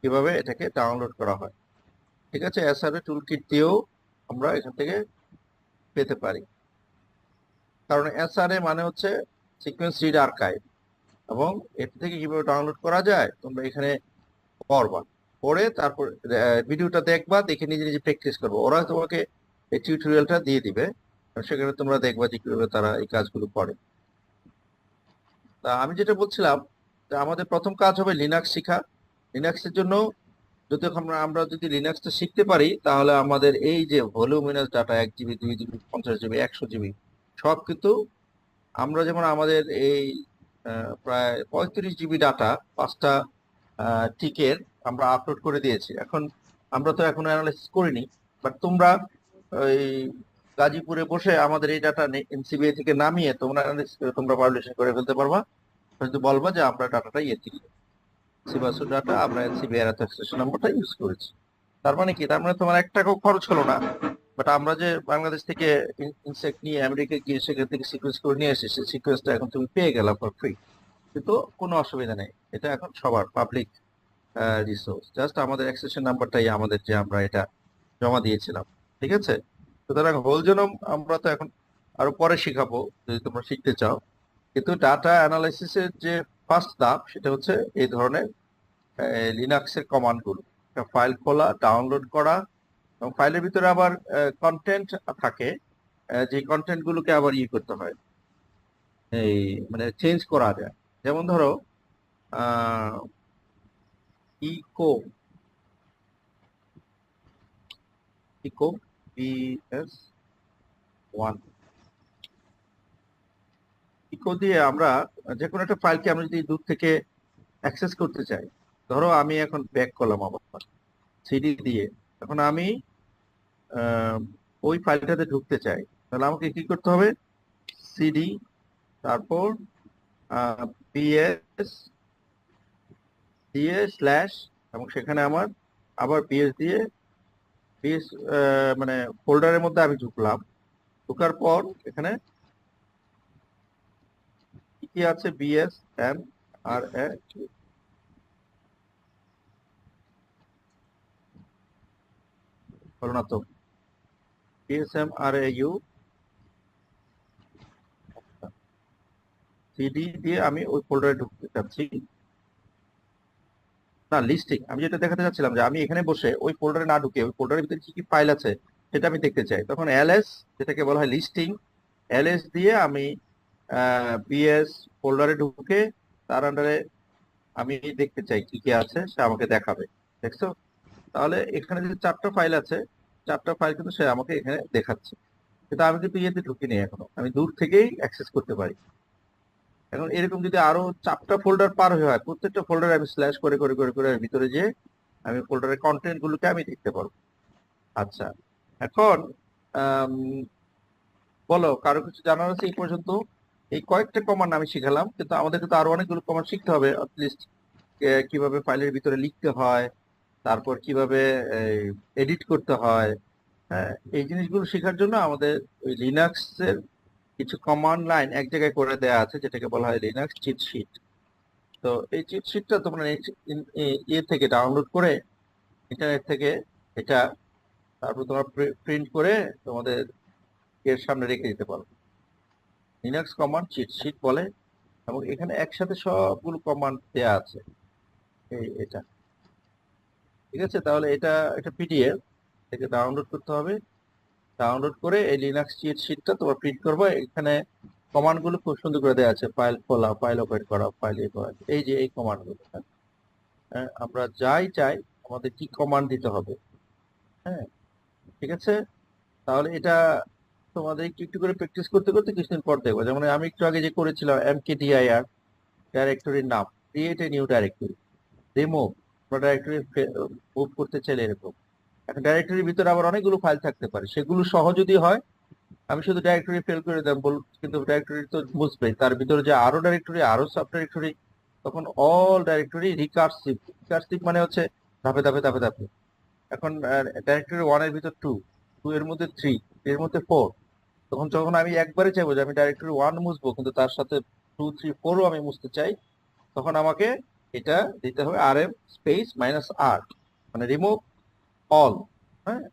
কিভাবে এটাকে ডাউনলোড করা হয়, ঠিক আছে। SRA টুল কিট দিয়েও আমরা এখান থেকে পেতে পারি, কারণ SRA মানে হচ্ছে সিকোয়েন্স রিড আর্কাইভ। এবং এটা থেকে কিভাবে ডাউনলোড করা যায় তোমরা এখানে পড়বা, পড়ে তারপর ভিডিওটা দেখবা, দেখে নিজে নিজে প্র্যাকটিস করবো। ওরা তোমাকে এই টিউটোরিয়ালটা দিয়ে দিবে, সেখানে তোমরা দেখবা যে কিভাবে তারা এই কাজগুলো করে। তা আমি যেটা বলছিলাম, আমাদের প্রথম কাজ হবে লিনাক্স শেখা। লিনাক্সের জন্য যদি আমরা যদি লিনাক্সটা শিখতে পারি, তাহলে আমাদের এই যে voluminous data 1 GB, 2 GB, 50 GB, 100 GB সব কিন্তু আমরা যেমন আমাদের এই প্রায় 35 জিবি ডাটা 5টা টিকের আমরা আপলোড করে দিয়েছি। এখন আমরা তো এখনো অ্যানালাইসিস করিনি, বাট তোমরা ওই গাজীপুরে বসে আমাদের এই ডাটা এনসিবিআই থেকে নামিয়ে তোমরা অ্যানালাইসিস করে তোমরা পাবলিশ করে ফেলতে পারবা। হয়তো বলবা যে আমরা ডাটাটা থেকে সিবাসু ডাটা আমরা এনসিবিআই অ্যাথেস্টেশন নাম্বারটা ইউজ করেছি। তার মানে কি, তার মানে তোমার 1 টাকাও খরচ হলো না। বাট আমরা যে বাংলাদেশ থেকে ইনসেক্ট নিয়ে আমেরিকা গিয়ে সেখান থেকে সিকোয়েন্স করে নিয়ে এসেছি, সেই সিকোয়েন্সটা এখন তুমি পেয়ে গেলা ফর ফ্রি, কিন্তু কোনো অসুবিধা নেই। এটা এখন সবার পাবলিক রিসোর্স, জাস্ট আমাদের অ্যাক্সেশন নাম্বারটাই আমরা এটা জমা দিয়েছিলাম, ঠিক আছে। সুতরাং হোল জেনোম আমরা তো এখন আরো পরে শিখাবো যদি তোমরা শিখতে চাও। কিন্তু ডাটা অ্যানালাইসিসের যে ফার্স্ট ধাপ সেটা হচ্ছে এই ধরনের লিনাক্সের কমান্ড গুলো, একটা ফাইল খোলা, ডাউনলোড করা, এবং ফাইলের ভিতরে আবার কন্টেন্ট থাকে, যে কন্টেন্ট গুলোকে আবার করতে হয়, এই মানে চেঞ্জ করা যায়। যেমন ধরো ইকো ইকো BS1 ইকো দিয়ে আমরা যে কোনো একটা ফাইলকে আমরা যদি দূর থেকে অ্যাক্সেস করতে চাই, ধরো আমি এখন ব্যাক করলাম আবার সিডি দিয়ে, এখন আমি ওই ফাইলটাতে ঢুকতে চাই, তাহলে আমাকে কি করতে হবে? সিডি, তারপর বিএস দিয়ে স্ল্যাশ, এবং সেখানে আমার আবার বিএস দিয়ে বিএস মানে ফোল্ডারের মধ্যে আমি ঢুকলাম। ঢোকার পর এখানে কি আছে? BSMRA, বলো না তো, BSMRAU সিডি দিয়ে আমি ওই ফোল্ডারে ঢুকতে চাচ্ছি। না, লিস্টিং, আমি যেটা দেখাতে চাচ্ছিলাম যে আমি এখানে বসে ওই ফোল্ডারে না ঢুকে ওই ফোল্ডারের ভিতরে কি কি ফাইল আছে সেটা আমি দেখতে চাই, তখন এলএস, যেটাকে বলা হয় লিস্টিং, এলএস দিয়ে আমি বিএস ফোল্ডারে ঢুকে তার আন্ডারে আমি দেখতে চাই কি কি আছে, সে আমাকে দেখাবে। দেখছো? তাহলে এখানে যে 4টা ফাইল আছে, 4টা ফাইল কিন্তু সে আমাকে এখানে দেখাচ্ছে, কিন্তু আমি কিন্তু ইয়েতে ঢুকিনি এখনো, আমি দূর থেকেই অ্যাক্সেস করতে পারি। এখন এরকম যদি আরো 4টা ফোল্ডার পার হয়ে হয়, প্রত্যেকটা ফোল্ডারে আমি স্ল্যাশ করে করে করে করে ভিতরে যে আমি ফোল্ডারের কন্টেন্ট গুলোকে আমি দেখতে পারবো। আচ্ছা, এখন বলো কারো কিছু জানার আছে এই পর্যন্ত? এই কয়েকটা কমান্ড আমি শিখালাম, কিন্তু আমাদেরকে তো আরো অনেকগুলো কমান্ড শিখতে হবে, অ্যাটলিস্ট কিভাবে ফাইলের ভিতরে লিখতে হয়, তারপর কিভাবে এডিট করতে হয়। হ্যাঁ, এই জিনিসগুলো শেখার জন্য আমাদের ওই লিনাক্স এর কিছু কমান্ড লাইন এক জায়গায় করে দেওয়া আছে, যেটাকে বলা হয় লিনাক্স চিট শিট। তো এই চিট শিটটা তোমরা ইয়ে থেকে ডাউনলোড করে, ইন্টারনেট থেকে, এটা তারপর তোমরা প্রিন্ট করে তোমাদের এর সামনে রেখে দিতে পারো। লিনাক্স কমান্ড চিট শিট বলে, এবং এখানে একসাথে সবগুলো কমান্ড দেওয়া আছে। এটা ঠিক আছে? তাহলে এটা একটা পিডিএফ থেকে ডাউনলোড করতে হবে। ডাউনলোড করে এই লিনাক্স চিট শিটটা তোমরা প্রিন্ট করবে। এখানে কমান্ড গুলো খুব সুন্দর করে দেওয়া আছে, ফাইল খোলা, ফাইল ওপেন করা, ফাইল করা, এই যে এই কমান্ড গুলো। আমরা যাই চাই আমাদের কি কমান্ড দিতে হবে। হ্যাঁ, ঠিক আছে? তাহলে এটা তোমাদের একটু একটু করে প্র্যাকটিস করতে করতে কিছুদিন পর দেখবো। যেমন আমি একটু আগে যে করেছিলাম mkdir ডাইরেক্টরির নাম, create a new directory, remove, directory move করতে চাইলে এরকম। এখন ডাইরেক্টরির ভিতরে আবার অনেকগুলো ফাইল থাকতে পারে, সেগুলো সহ যদি হয় আমি শুধু ডাইরেক্টরি ফেল করে দেব, কিন্তু ডাইরেক্টরি তো বুঝবে তার ভিতরে যে আরো ডাইরেক্টরি, আরো সাব ডাইরেক্টরি, তখন অল ডাইরেক্টরি রিকার্সিভ। রিকার্সিভ মানে হচ্ছে ধাপে ধাপে ধাপে ধাপে। এখন ডাইরেক্টরি 1 এর ভিতর 2, 2 এর মধ্যে 3, এর মধ্যে 4, তখন যখন আমি একবারে চাইবো যে আমি ডাইরেক্টরি 1 মুছবো কিন্তু তার সাথে 2, 3, 4ও আমি মুছতে চাই, তখন আমাকে এটা দিতে হবে rm স্পেস -r, মানে রিমুভ অল। হ্যাঁ,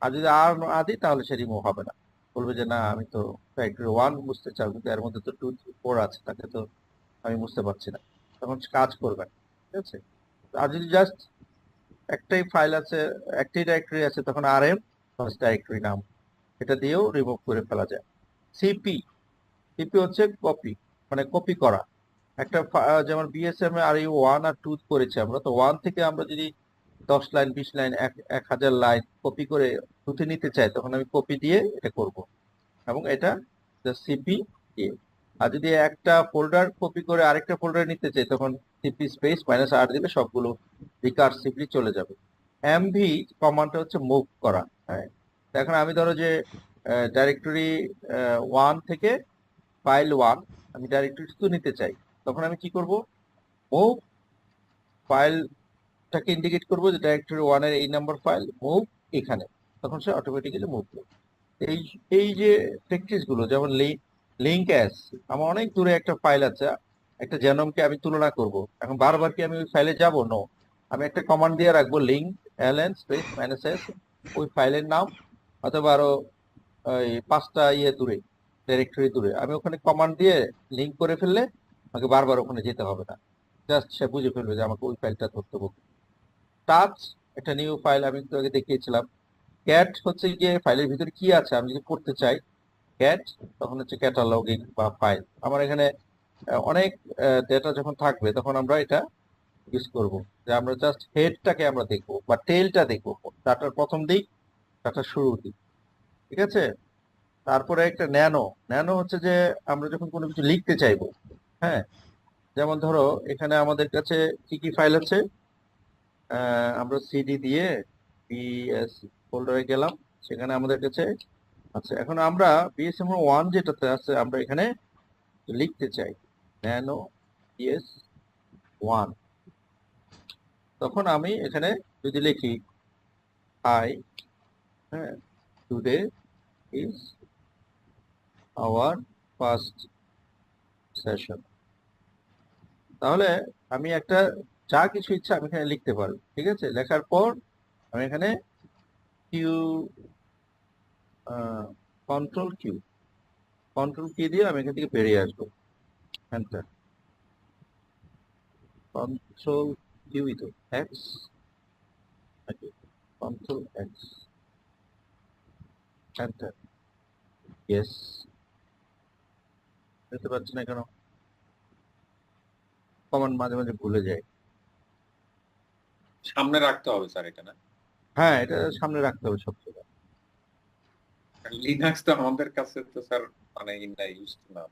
আর যদি আর না দিই তাহলে সে রিমুভ হবে না, বলবে যে না আমি তো ডাইরেক্টরি 1 মুছতে চাই, কিন্তু এর মধ্যে তো 2, 3, 4 আছে, তাকে তো আমি মুছতে পারছি না, তখন কাজ করবে না। ঠিক আছে? আর যদি জাস্ট একটাই ফাইল আছে, একটাই ডাইরেক্টরি আছে, তখন rm ডাইরেক্টরি নাম, এটা দিয়েও রিমুভ করে ফেলা যায়। সিপি, সিপি হচ্ছে কপি, মানে কপি করা একটা যেমন বিএসএম আর 1 আর 2 করেছি আমরা, তো 1 থেকে আমরা যদি 10 লাইন, 20 লাইন, 1000 লাইন কপি করে 2 নিতে চাই, তখন আমি কপি দিয়ে এটা করব, এবং এটা সিপি দিয়ে। আর যদি একটা ফোল্ডার কপি করে আরেকটা ফোল্ডারে নিতে চাই, তখন সিপি স্পেস -r দিলে সবগুলো রিকার্সিভলি চলে যাবে। এমভি কমান্ডটা হচ্ছে মুভ করা। হ্যাঁ, এখন আমি ধরো যে ডাইরেক্টরি 1 থেকে ফাইল 1 আমি ডাইরেক্টরি 2 নিতে চাই, তখন আমি কি করব? মুভ ফাইলটাকে ইন্ডিকেট করবো যে ডাইরেক্টরি 1 এর এই নাম্বার ফাইল, মুভ এখানে, তখন সে অটোমেটিক্যালি মুভ করবে। এই এই যে প্র্যাকটিস গুলো, যেমন লিঙ্ক অ্যাস, আমার অনেক দূরে একটা ফাইল আছে, একটা জেনোমকে আমি তুলনা করব, এখন বারবার কি আমি ওই ফাইলে যাব? নো, আমি একটা কমান্ড দিয়ে রাখবো, লিঙ্ক ln স্পেস -s, ওই ফাইলের নাম, অথবা আরো ওই 5টা ইয়ে দূরে, ডিরেক্টরি দূরে, আমি ওখানে কমান্ড দিয়ে লিঙ্ক করে ফেললে আমাকে বারবার ওখানে যেতে হবে না, জাস্ট সে বুঝে ফেলবে যে আমাকে ওই ফাইলটা ধরতে হবে। টাচ একটা নিউ ফাইল আমি একটু আগে দেখিয়েছিলাম। ক্যাট হচ্ছে গিয়ে ফাইলের ভিতরে কি আছে আমি যদি পড়তে চাই, ক্যাট তখন হচ্ছে ক্যাটালগিং বা ফাইল। আমার এখানে অনেক ডেটা যখন থাকবে তখন আমরা এটা ইউজ করব, যে আমরা জাস্ট হেডটাকে আমরা দেখবো বা টেলটা দেখবো, ডাটার প্রথম দিক, ডাটার শুরুর দিক, ঠিক আছে। তারপরে একটা ন্যানো, ন্যানো হচ্ছে যে আমরা যখন কোনো কিছু লিখতে চাইবো, হ্যাঁ, যেমন ধরো এখানে আমাদের কাছে কি কি ফাইল আছে, আমরা সিডি দিয়ে বিএস ফোল্ডারে গেলাম, সেখানে আমাদের কাছে আচ্ছা, এখন আমরা BSM1 যেটাতে আছে আমরা এখানে লিখতে চাই ন্যানো BS1, তখন আমি এখানে যদি লিখি হাই, হ্যাঁ, today is our first session, তাহলে আমি একটা যা কিছু ইচ্ছা আমি এখানে লিখতে পারবো, ঠিক আছে। লেখার পর আমি এখানে কিউ কন্ট্রোল কি দিয়ে আমি এখান থেকে বেরিয়ে আসবো, এন্টার, কন্ট্রোল কিউই তো x, control x, enter, yes. দেখতে পাচ্ছি না কেন, কমান্ড মাঝে মাঝে ভুলে যায়। সামনে রাখতে হবে স্যার এটা না? হ্যাঁ, এটা সামনে রাখতে হবে সব জায়গায়। লিনাক্স তো আমাদের কাছে তো স্যার মানে ইউজ না।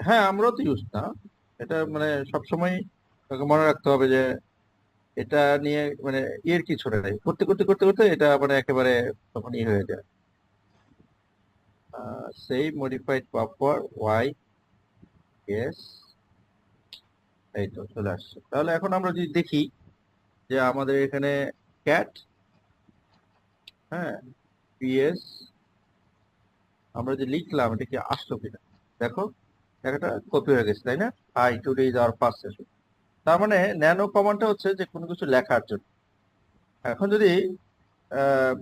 হ্যাঁ, আমরাও তো ইউজ না, এটা মানে সবসময় তাকে মনে রাখতে হবে যে এটা নিয়ে মানে ইয়ের কিছু নেই, করতে করতে করতে করতে এটা মানে একেবারে তখন ই হয়ে যায়। সেই মডিফাইড বাফার ওয়াই, ইয়েস, এই তো চলে আসছে। তাহলে এখন আমরা যদি দেখি যে আমাদের এখানে ক্যাট, হ্যাঁ, পিএস আমরা যে লিখলাম এটা কি আসলো কিনা, দেখো একটা কপি হয়ে গেছে, তাই না? Hi today is our first session. তার মানে ন্যানো কমান্ডটা হচ্ছে যে কোনো কিছু লেখার জন্য। এখন যদি আহ,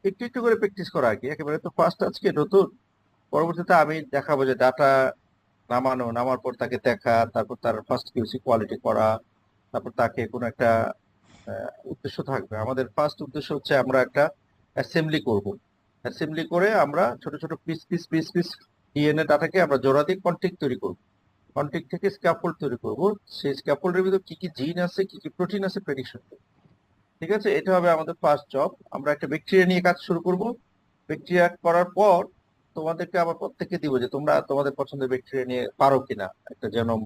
একটু একটু করে প্র্যাকটিস করা আর কি, একেবারে তো ফার্স্ট আজকে নতুন, পরবর্তীতে আমি দেখাবো যে ডাটা নামার পর তাকে দেখা, তারপর তার ফার্স্ট কিউসি কোয়ালিটি করা, তারপর তাকে কোনো একটা উদ্দেশ্য থাকবে। আমাদের ফার্স্ট উদ্দেশ্য হচ্ছে আমরা একটা অ্যাসেম্বলি করব, অ্যাসেম্বলি করে আমরা ছোট ছোট piece piece piece piece DNA ডাটাকে আমরা জোড়া দিয়ে কন্টিক তৈরি করব, কন্টিক থেকে স্ক্যাফোল্ড তৈরি করব, সেই স্ক্যাফোল্ডের ভিতর কি কি জিন আছে কি কি প্রোটিন আছে প্রেডিকশন, ঠিক আছে। এটা হবে আমাদের ফার্স্ট জব। আমরা একটা ব্যাকটেরিয়া নিয়ে কাজ শুরু করব, ব্যাকটেরিয়া করার পর তোমাদেরকে আবার প্রত্যেককে দিব যে তোমরা তোমাদের পছন্দের ব্যাকটেরিয়া নিয়ে পারো কিনা একটা জেনোম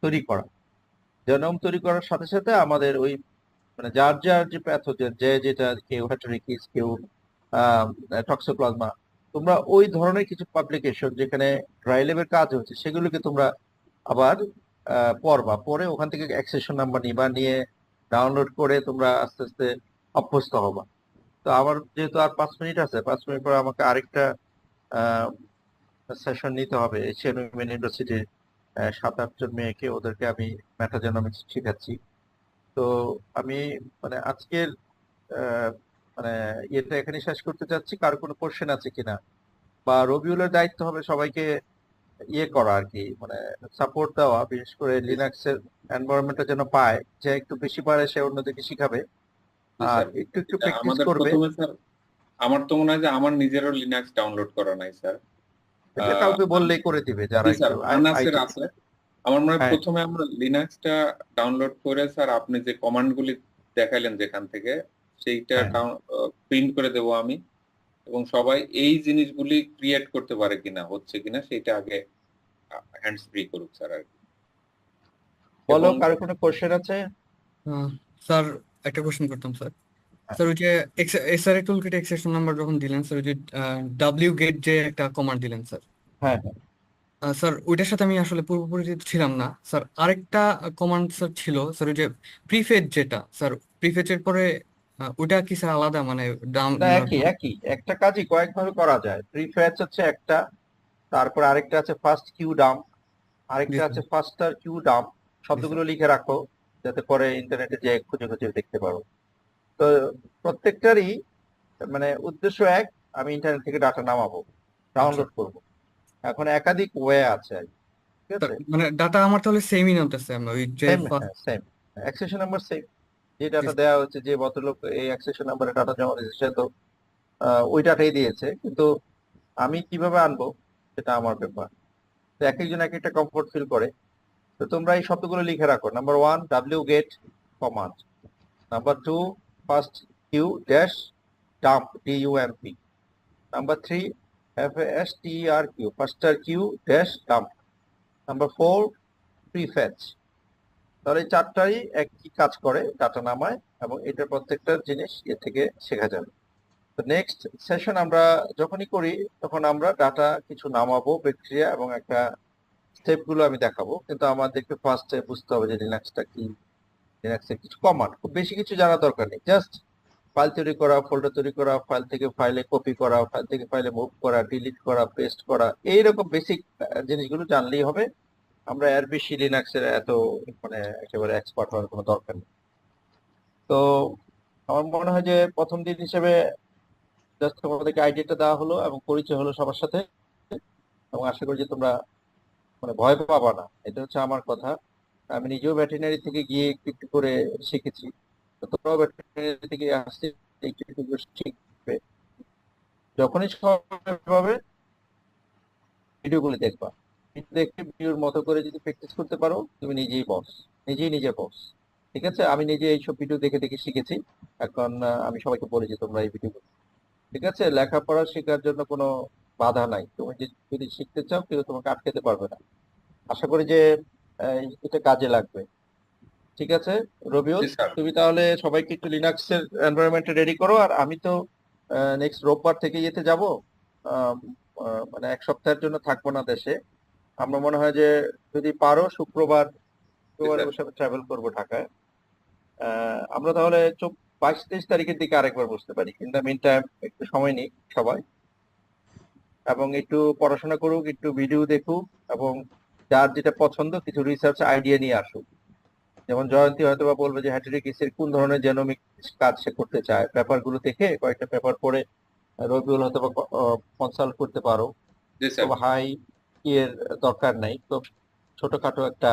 তৈরি করা। জেনোম তৈরি করার সাথে সাথে আমাদের ওই মানে যার যার যে প্যাথোজেন, যে যেটা, কেউ হেটারিকিস, কেউ টক্সোপ্লাজমা, তোমরা ওই ধরনের কিছু পাবলিকেশন যেখানে ড্রাই ল্যাবের কাজ হচ্ছে সেগুলোকে তোমরা আবার পড়বা, পরে ওখান থেকে অ্যাক্সেশন নাম্বার নিবা, নিয়ে ডাউনলোড করে তোমরা আস্তে আস্তে অভ্যস্ত হবা। তো আমার যেহেতু আর 5 মিনিট আছে, 5 মিনিট পরে আমাকে আরেকটা সেশন নিতে হবে। এশিয়ান উইমেন ইউনিভার্সিটির 7-8 জন মেয়েকে, ওদেরকে আমি মেটাজেনমিক্স শিখাচ্ছি। তো আমি মানে আজকের আহ, মানে ইয়েটা এখানে শেষ করতে চাচ্ছি। কারো কোনো কোশ্চেন আছে কিনা, বা রবিউলের দায়িত্ব হবে সবাইকে ইয়ে করা আর কি, মানে সাপোর্ট দেওয়া, বিশেষ করে লিনাক্সের এনভায়রনমেন্টটা যেন পায়, যে একটু বেশি পারে সে অন্যদেরকে শিখাবে, জি আর স্যার। একটু একটু প্র্যাকটিস আমাদের করবে। প্রথমে স্যার আমার তো মনে হয় যে আমার নিজেরও লিনাক্স ডাউনলোড করা নাই স্যার। এটা কাউকে বললেই করে দিবে যারা জি স্যার, একটু আনাসের আইটি। আছে। আমার মনে হয় হ্যাঁ, প্রথমে আমরা লিনাক্সটা ডাউনলোড করে স্যার আপনি যে কমান্ডগুলি দেখাইলেন যেখান থেকে সেইটা হ্যাঁ, প্রিন্ট করে দেবো আমি, এবং সবাই এই জিনিসগুলি ক্রিয়েট করতে পারে কিনা, হচ্ছে কিনা সেটা আগে হ্যান্ডস ফ্রি করুক স্যার আর কি। বলো এবং কারো কোনো কোশ্চেন আছে? স্যার একটা কোশ্চেন করতাম স্যার। হ্যাঁ, স্যার ওই যে এসআরএ টুলকিট এক্সটেনশন নাম্বার যখন দিলেন স্যার, ওই যে ডাব্লিউ গেট যে একটা কমান্ড দিলেন স্যার, হ্যাঁ, হ্যাঁ। স্যার ওইটার সাথে আমি আসলে পূর্ব পরিচিত ছিলাম না স্যার। আরেকটা কমান্ড স্যার ছিল স্যার, ওই যে প্রিফেচ যেটা স্যার, প্রিফেচের পরে ওইটা কি স্যার আলাদা মানে ডাউন? না, একই একই একটা কাজই কয়েকভাবে করা যায়। প্রিফেচ হচ্ছে একটা, তারপর আরেকটা আছে ফার্স্ট কিউ ডাম্প, জি আরেকটা স্যার, আছে ফার্স্টার কিউ ডাম্প। জি স্যার। শব্দগুলো লিখে রাখো যাতে পরে ইন্টারনেটে যে খুঁজে খুঁজে দেখতে পারো। তো প্রত্যেকটারই মানে উদ্দেশ্য এক, আমি ইন্টারনেট থেকে ডাটা নামাবো, ডাউনলোড করব। এখন একাধিক ওয়ে আছে আর কি, ঠিক স্যার আছে? মানে ডাটা আমার তাহলে সেমই নামতেছে আমরা ওই যে সেম, হ্যাঁ সেম, অ্যাক্সেশন নাম্বার সেম। যে ডাটা দেওয়া হচ্ছে, যে ভদ্রলোক এই অ্যাক্সেশন নাম্বারে ডাটা জমা দিয়েছে সে তো ওই ডাটাই দিয়েছে, কিন্তু আমি কিভাবে আনবো সেটা আমার ব্যাপার। তো এক একজন এক একটা কমফোর্ট ফিল করে। তো তোমরা এই শব্দগুলো লিখে রাখো। Number 1 W get command, number 2 fast Q dash dump D U M P, number 3 FASTERQ faster Q dash dump, number 4 prefetch. তাহলে এই চারটাই একই কাজ করে, ডাটা নামায়, এবং এটা প্রত্যেকটা জিনিস এ থেকে শেখা যাবে। তো নেক্সট সেশন আমরা যখনই করি তখন আমরা ডাটা কিছু নামাবো, ব্যাকটেরিয়া এবং একটা স্টেপ গুলো আমি দেখাবো, কিন্তু আমাদেরকে ফার্স্টে বুঝতে হবে যে লিনাক্সটা কি, লিনাক্সের কিছু কমান্ড, খুব বেশি কিছু জানা দরকার নেই, জাস্ট ফাইল তৈরি করা, ফোল্ডার তৈরি করা, ফাইল থেকে ফাইলে কপি করা, ফাইল থেকে ফাইলে মুভ করা, ডিলিট করা, পেস্ট করা, এইরকম বেসিক জিনিসগুলো জানলেই হবে। আমরা এর বেশি লিনাক্সের এত মানে একেবারে এক্সপার্ট হওয়ার কোনো দরকার নেই। তো আমার মনে হয় যে প্রথম দিন হিসেবে জাস্ট তোমাদেরকে আইডিয়াটা দেওয়া হলো এবং পরিচয় হলো সবার সাথে, এবং আশা করি যে তোমরা মানে ভয় পাবা না, এটা হচ্ছে আমার কথা। আমি নিজেও ভেটেরিনারি থেকে গিয়ে একটু একটু করে শিখেছি, তো তোমরাও ভেটেরিনারি থেকে আসতে একটু একটু করে শিখবে। যখনই সময় পাবে ভিডিওগুলো দেখবা, ভিডিও দেখে ভিডিওর মতো করে যদি প্র্যাকটিস করতে পারো তুমি নিজেই বস, নিজেই নিজের বস। ঠিক আছে, আমি নিজে এইসব ভিডিও দেখে দেখে শিখেছি। এখন আমি সবাইকে বলি যে তোমরা এই ভিডিও, ঠিক আছে, লেখাপড়া শেখার জন্য কোনো বাধা নাই। তুমি যদি শিখতে চাও কেউ তোমাকে আটকাতে পারবে না। আশা করি যে এটা কাজে লাগবে। ঠিক আছে রবিউল, জি স্যার। তুমি তাহলে সবাইকে একটু লিনাক্সের এনভায়রনমেন্টে রেডি করো। আর আমি তো নেক্সট রোববার থেকে ইয়েতে যাব, মানে এক সপ্তাহের জন্য থাকবো না দেশে। আমরা মনে হয় যে যদি পারো শুক্রবার স্যার। বসে ট্রাভেল করবো ঢাকায়। আমরা তাহলে 22-23 তারিখের দিকে আরেকবার বসতে পারি। ইন দ্য মিন টাইম একটু সময় নিই সবাই, এবং একটু পড়াশোনা করুক, একটু ভিডিও দেখুক, এবং যার যেটা পছন্দ কিছু রিসার্চ আইডিয়া নিয়ে আসুক। যেমন জয়ন্তী হয়তো বা বলবে যে হ্যাটারিকিসের কোন ধরনের জেনোমিক কাজ সে করতে চায়, পেপার গুলো দেখে কয়েকটা পেপার পড়ে রবিউল হয়তো বা কনসাল্ট করতে পারো। জি তো স্যার। হাই এর দরকার নাই, তো ছোটখাটো একটা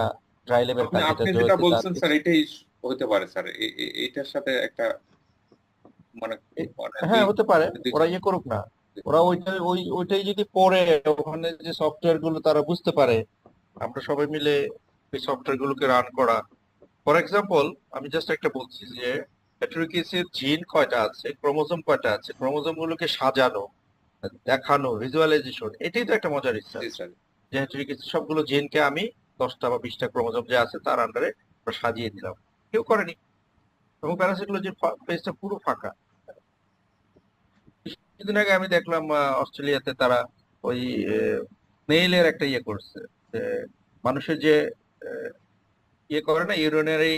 ড্রাই লেভেল কাজ, যেটা আপনি যেটা জয়ন্তী তার বলছেন স্যার এটাই হতে পারে স্যার, এইটার সাথে একটা মানে মানে হ্যাঁ হতে পারে। দুই- ওরা ইয়ে করুক না, ওরা ওইটাই যদি পড়ে ওখানে যে সফটওয়্যার গুলো তারা বুঝতে পারে, আমরা সবাই মিলে এই সফটওয়্যার গুলোকে রান করা। ফর এক্সাম্পল আমি জাস্ট একটা বলছি যে হেটারোকিসের জিন কয়টা আছে, ক্রোমোজোম কয়টা আছে, ক্রোমোজোম গুলোকে সাজানো, দেখানো, ভিজুয়ালাইজেশন, এটাই তো একটা মজার জি রিসার্চ। স্যার। যে হেটারোকিসের সবগুলো জিনকে আমি 10টা বা 20টা ক্রোমোজোম যে আছে তার আন্ডারে সাজিয়ে দিলাম, কেউ করেনি, এবং প্যারাসাইটোলজির পেজটা পুরো ফাঁকা। কিছুদিন আগে আমি দেখলাম অস্ট্রেলিয়াতে তারা ওই স্নেইলের একটা ইয়ে করছে, যে মানুষের যে আহ, ইয়ে করে না ইউরিনারি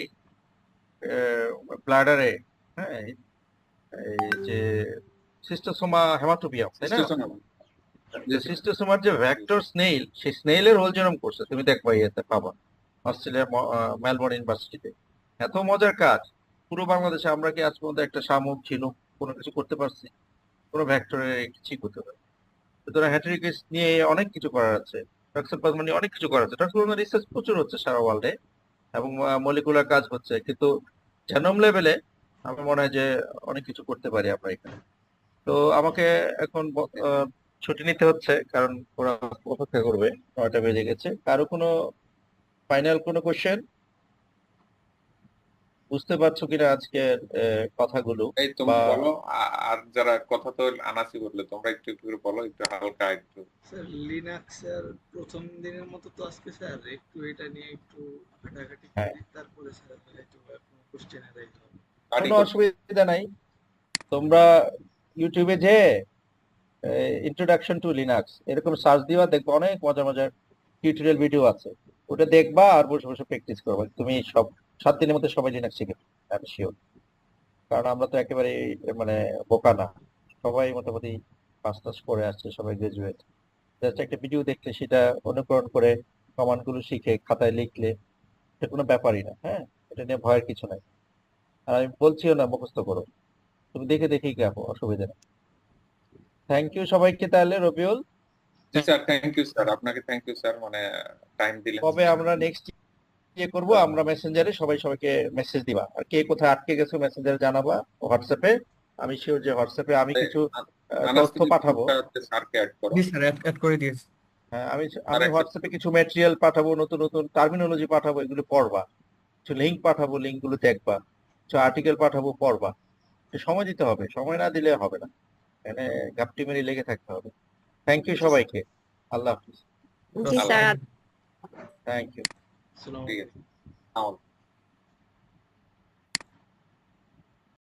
ব্লাডারে, হ্যাঁ, এই যে সিস্টোসোমা হেমাটোবিয়াম, তাই না? স্টেশন জি স্যার। সিস্টোসোমার যে ভেক্টর স্নেইল, সেই স্নেইলের হোল জেনোম করছে, তুমি দেখবা ইয়েতে পাবা অস্ট্রেলিয়া মেলবোর্ন ইউনিভার্সিটিতে। এত মজার কাজ। পুরো বাংলাদেশে আমরা কি আজ পর্যন্ত একটা শামুক ঝিনুক কোনো কিছু করতে পারছি? কোনো ভেক্টরের কিছুই করতে পারি। সুতরাং হ্যাটারিকিস নিয়ে অনেক কিছু করার আছে, টক্সোপ্লাজমা নিয়ে অনেক কিছু করার আছে। টক্সোপ্লাজমা রিসার্চ প্রচুর হচ্ছে সারা ওয়ার্ল্ডে, এবং মলিকুলার কাজ হচ্ছে, কিন্তু জেনোম লেভেলে আমার মনে হয় যে অনেক কিছু করতে পারি আমরা এখানে। তো আমাকে এখন ছুটি নিতে হচ্ছে, কারণ ওরা অপেক্ষা করবে, 9টা বেজে গেছে। কারো কোনো ফাইনাল কোনো কোশ্চেন? বুঝতে পারছো কিনা আজকের কথাগুলো? এই বা তুমি বলো, আর যারা কথা তো আনাসি বললে, তোমরা একটু একটু করে বলো, একটু হালকা একটু। স্যার লিনাক্সের প্রথম দিনের মতো তো আজকে স্যার একটু এটা নিয়ে একটু ঘাটাঘাটি হ্যাঁ, করি, তারপরে স্যার হয়তো কোনো কোশ্চেনে যাইতে হবে। স্টাডি কোনো করতে। অসুবিধা নাই। তোমরা ইউটিউবে যে ইন্ট্রোডাকশন টু লিনাক্স এরকম সার্চ দিবা, দেখবা অনেক মজার মজার টিউটোরিয়াল ভিডিও আছে, ওটা দেখবা আর বসে বসে প্র্যাকটিস করবা। তুমি সব 7 দিনের মধ্যে সবাই লিনাক্স শিখে আমি শিওর। কারণ আমরা তো একেবারে মানে বোকা না, সবাই মোটামুটি মাস্টার্স করে আসছে, সবাই গ্রাজুয়েট। জাস্ট একটা ভিডিও দেখলে সেটা অনুকরণ করে কমান্ড গুলো শিখে খাতায় লিখলে এটা কোনো ব্যাপারই না। হ্যাঁ, এটা নিয়ে ভয়ের কিছু নাই। আর আমি বলছিও না মুখস্থ করো, তুমি দেখে দেখেই গাবো, অসুবিধা নেই। থ্যাংক ইউ সবাইকে তাহলে রবিউল। জি স্যার, থ্যাংক ইউ স্যার, আপনাকে থ্যাংক ইউ স্যার, মানে টাইম দিলেন। তবে আমরা নেক্সট করব, আমরা মেসেঞ্জারে সবাইকে মেসেজ দিবা, আর কে কোথায় আটকে গেছো মেসেঞ্জারে জানাবা, হোয়াটসঅ্যাপে। আমি শিওর যে হোয়াটসঅ্যাপে আমি কিছু আনাস তথ্য তুমি পাঠাবো। গ্রুপটাতে স্যারকে অ্যাড করো। জি স্যার, অ্যাড করে দিয়েছি। হ্যাঁ, আমি আর একটা- হোয়াটসঅ্যাপে কিছু ম্যাটেরিয়াল পাঠাবো, নতুন নতুন টার্মিনোলজি পাঠাবো, এগুলো পড়বা। কিছু লিঙ্ক পাঠাবো, লিঙ্কগুলো দেখবা। কিছু আর্টিকেল পাঠাবো, পড়বা। একটু সময় দিতে হবে, সময় না দিলে হবে না, এখানে ঘাপটি মেরে লেগে থাকতে হবে। থ্যাংক ইউ সবাইকে, আল্লাহ হাফিজ। জি স্যার। Thank you. আসসালামু ঠিক আছে।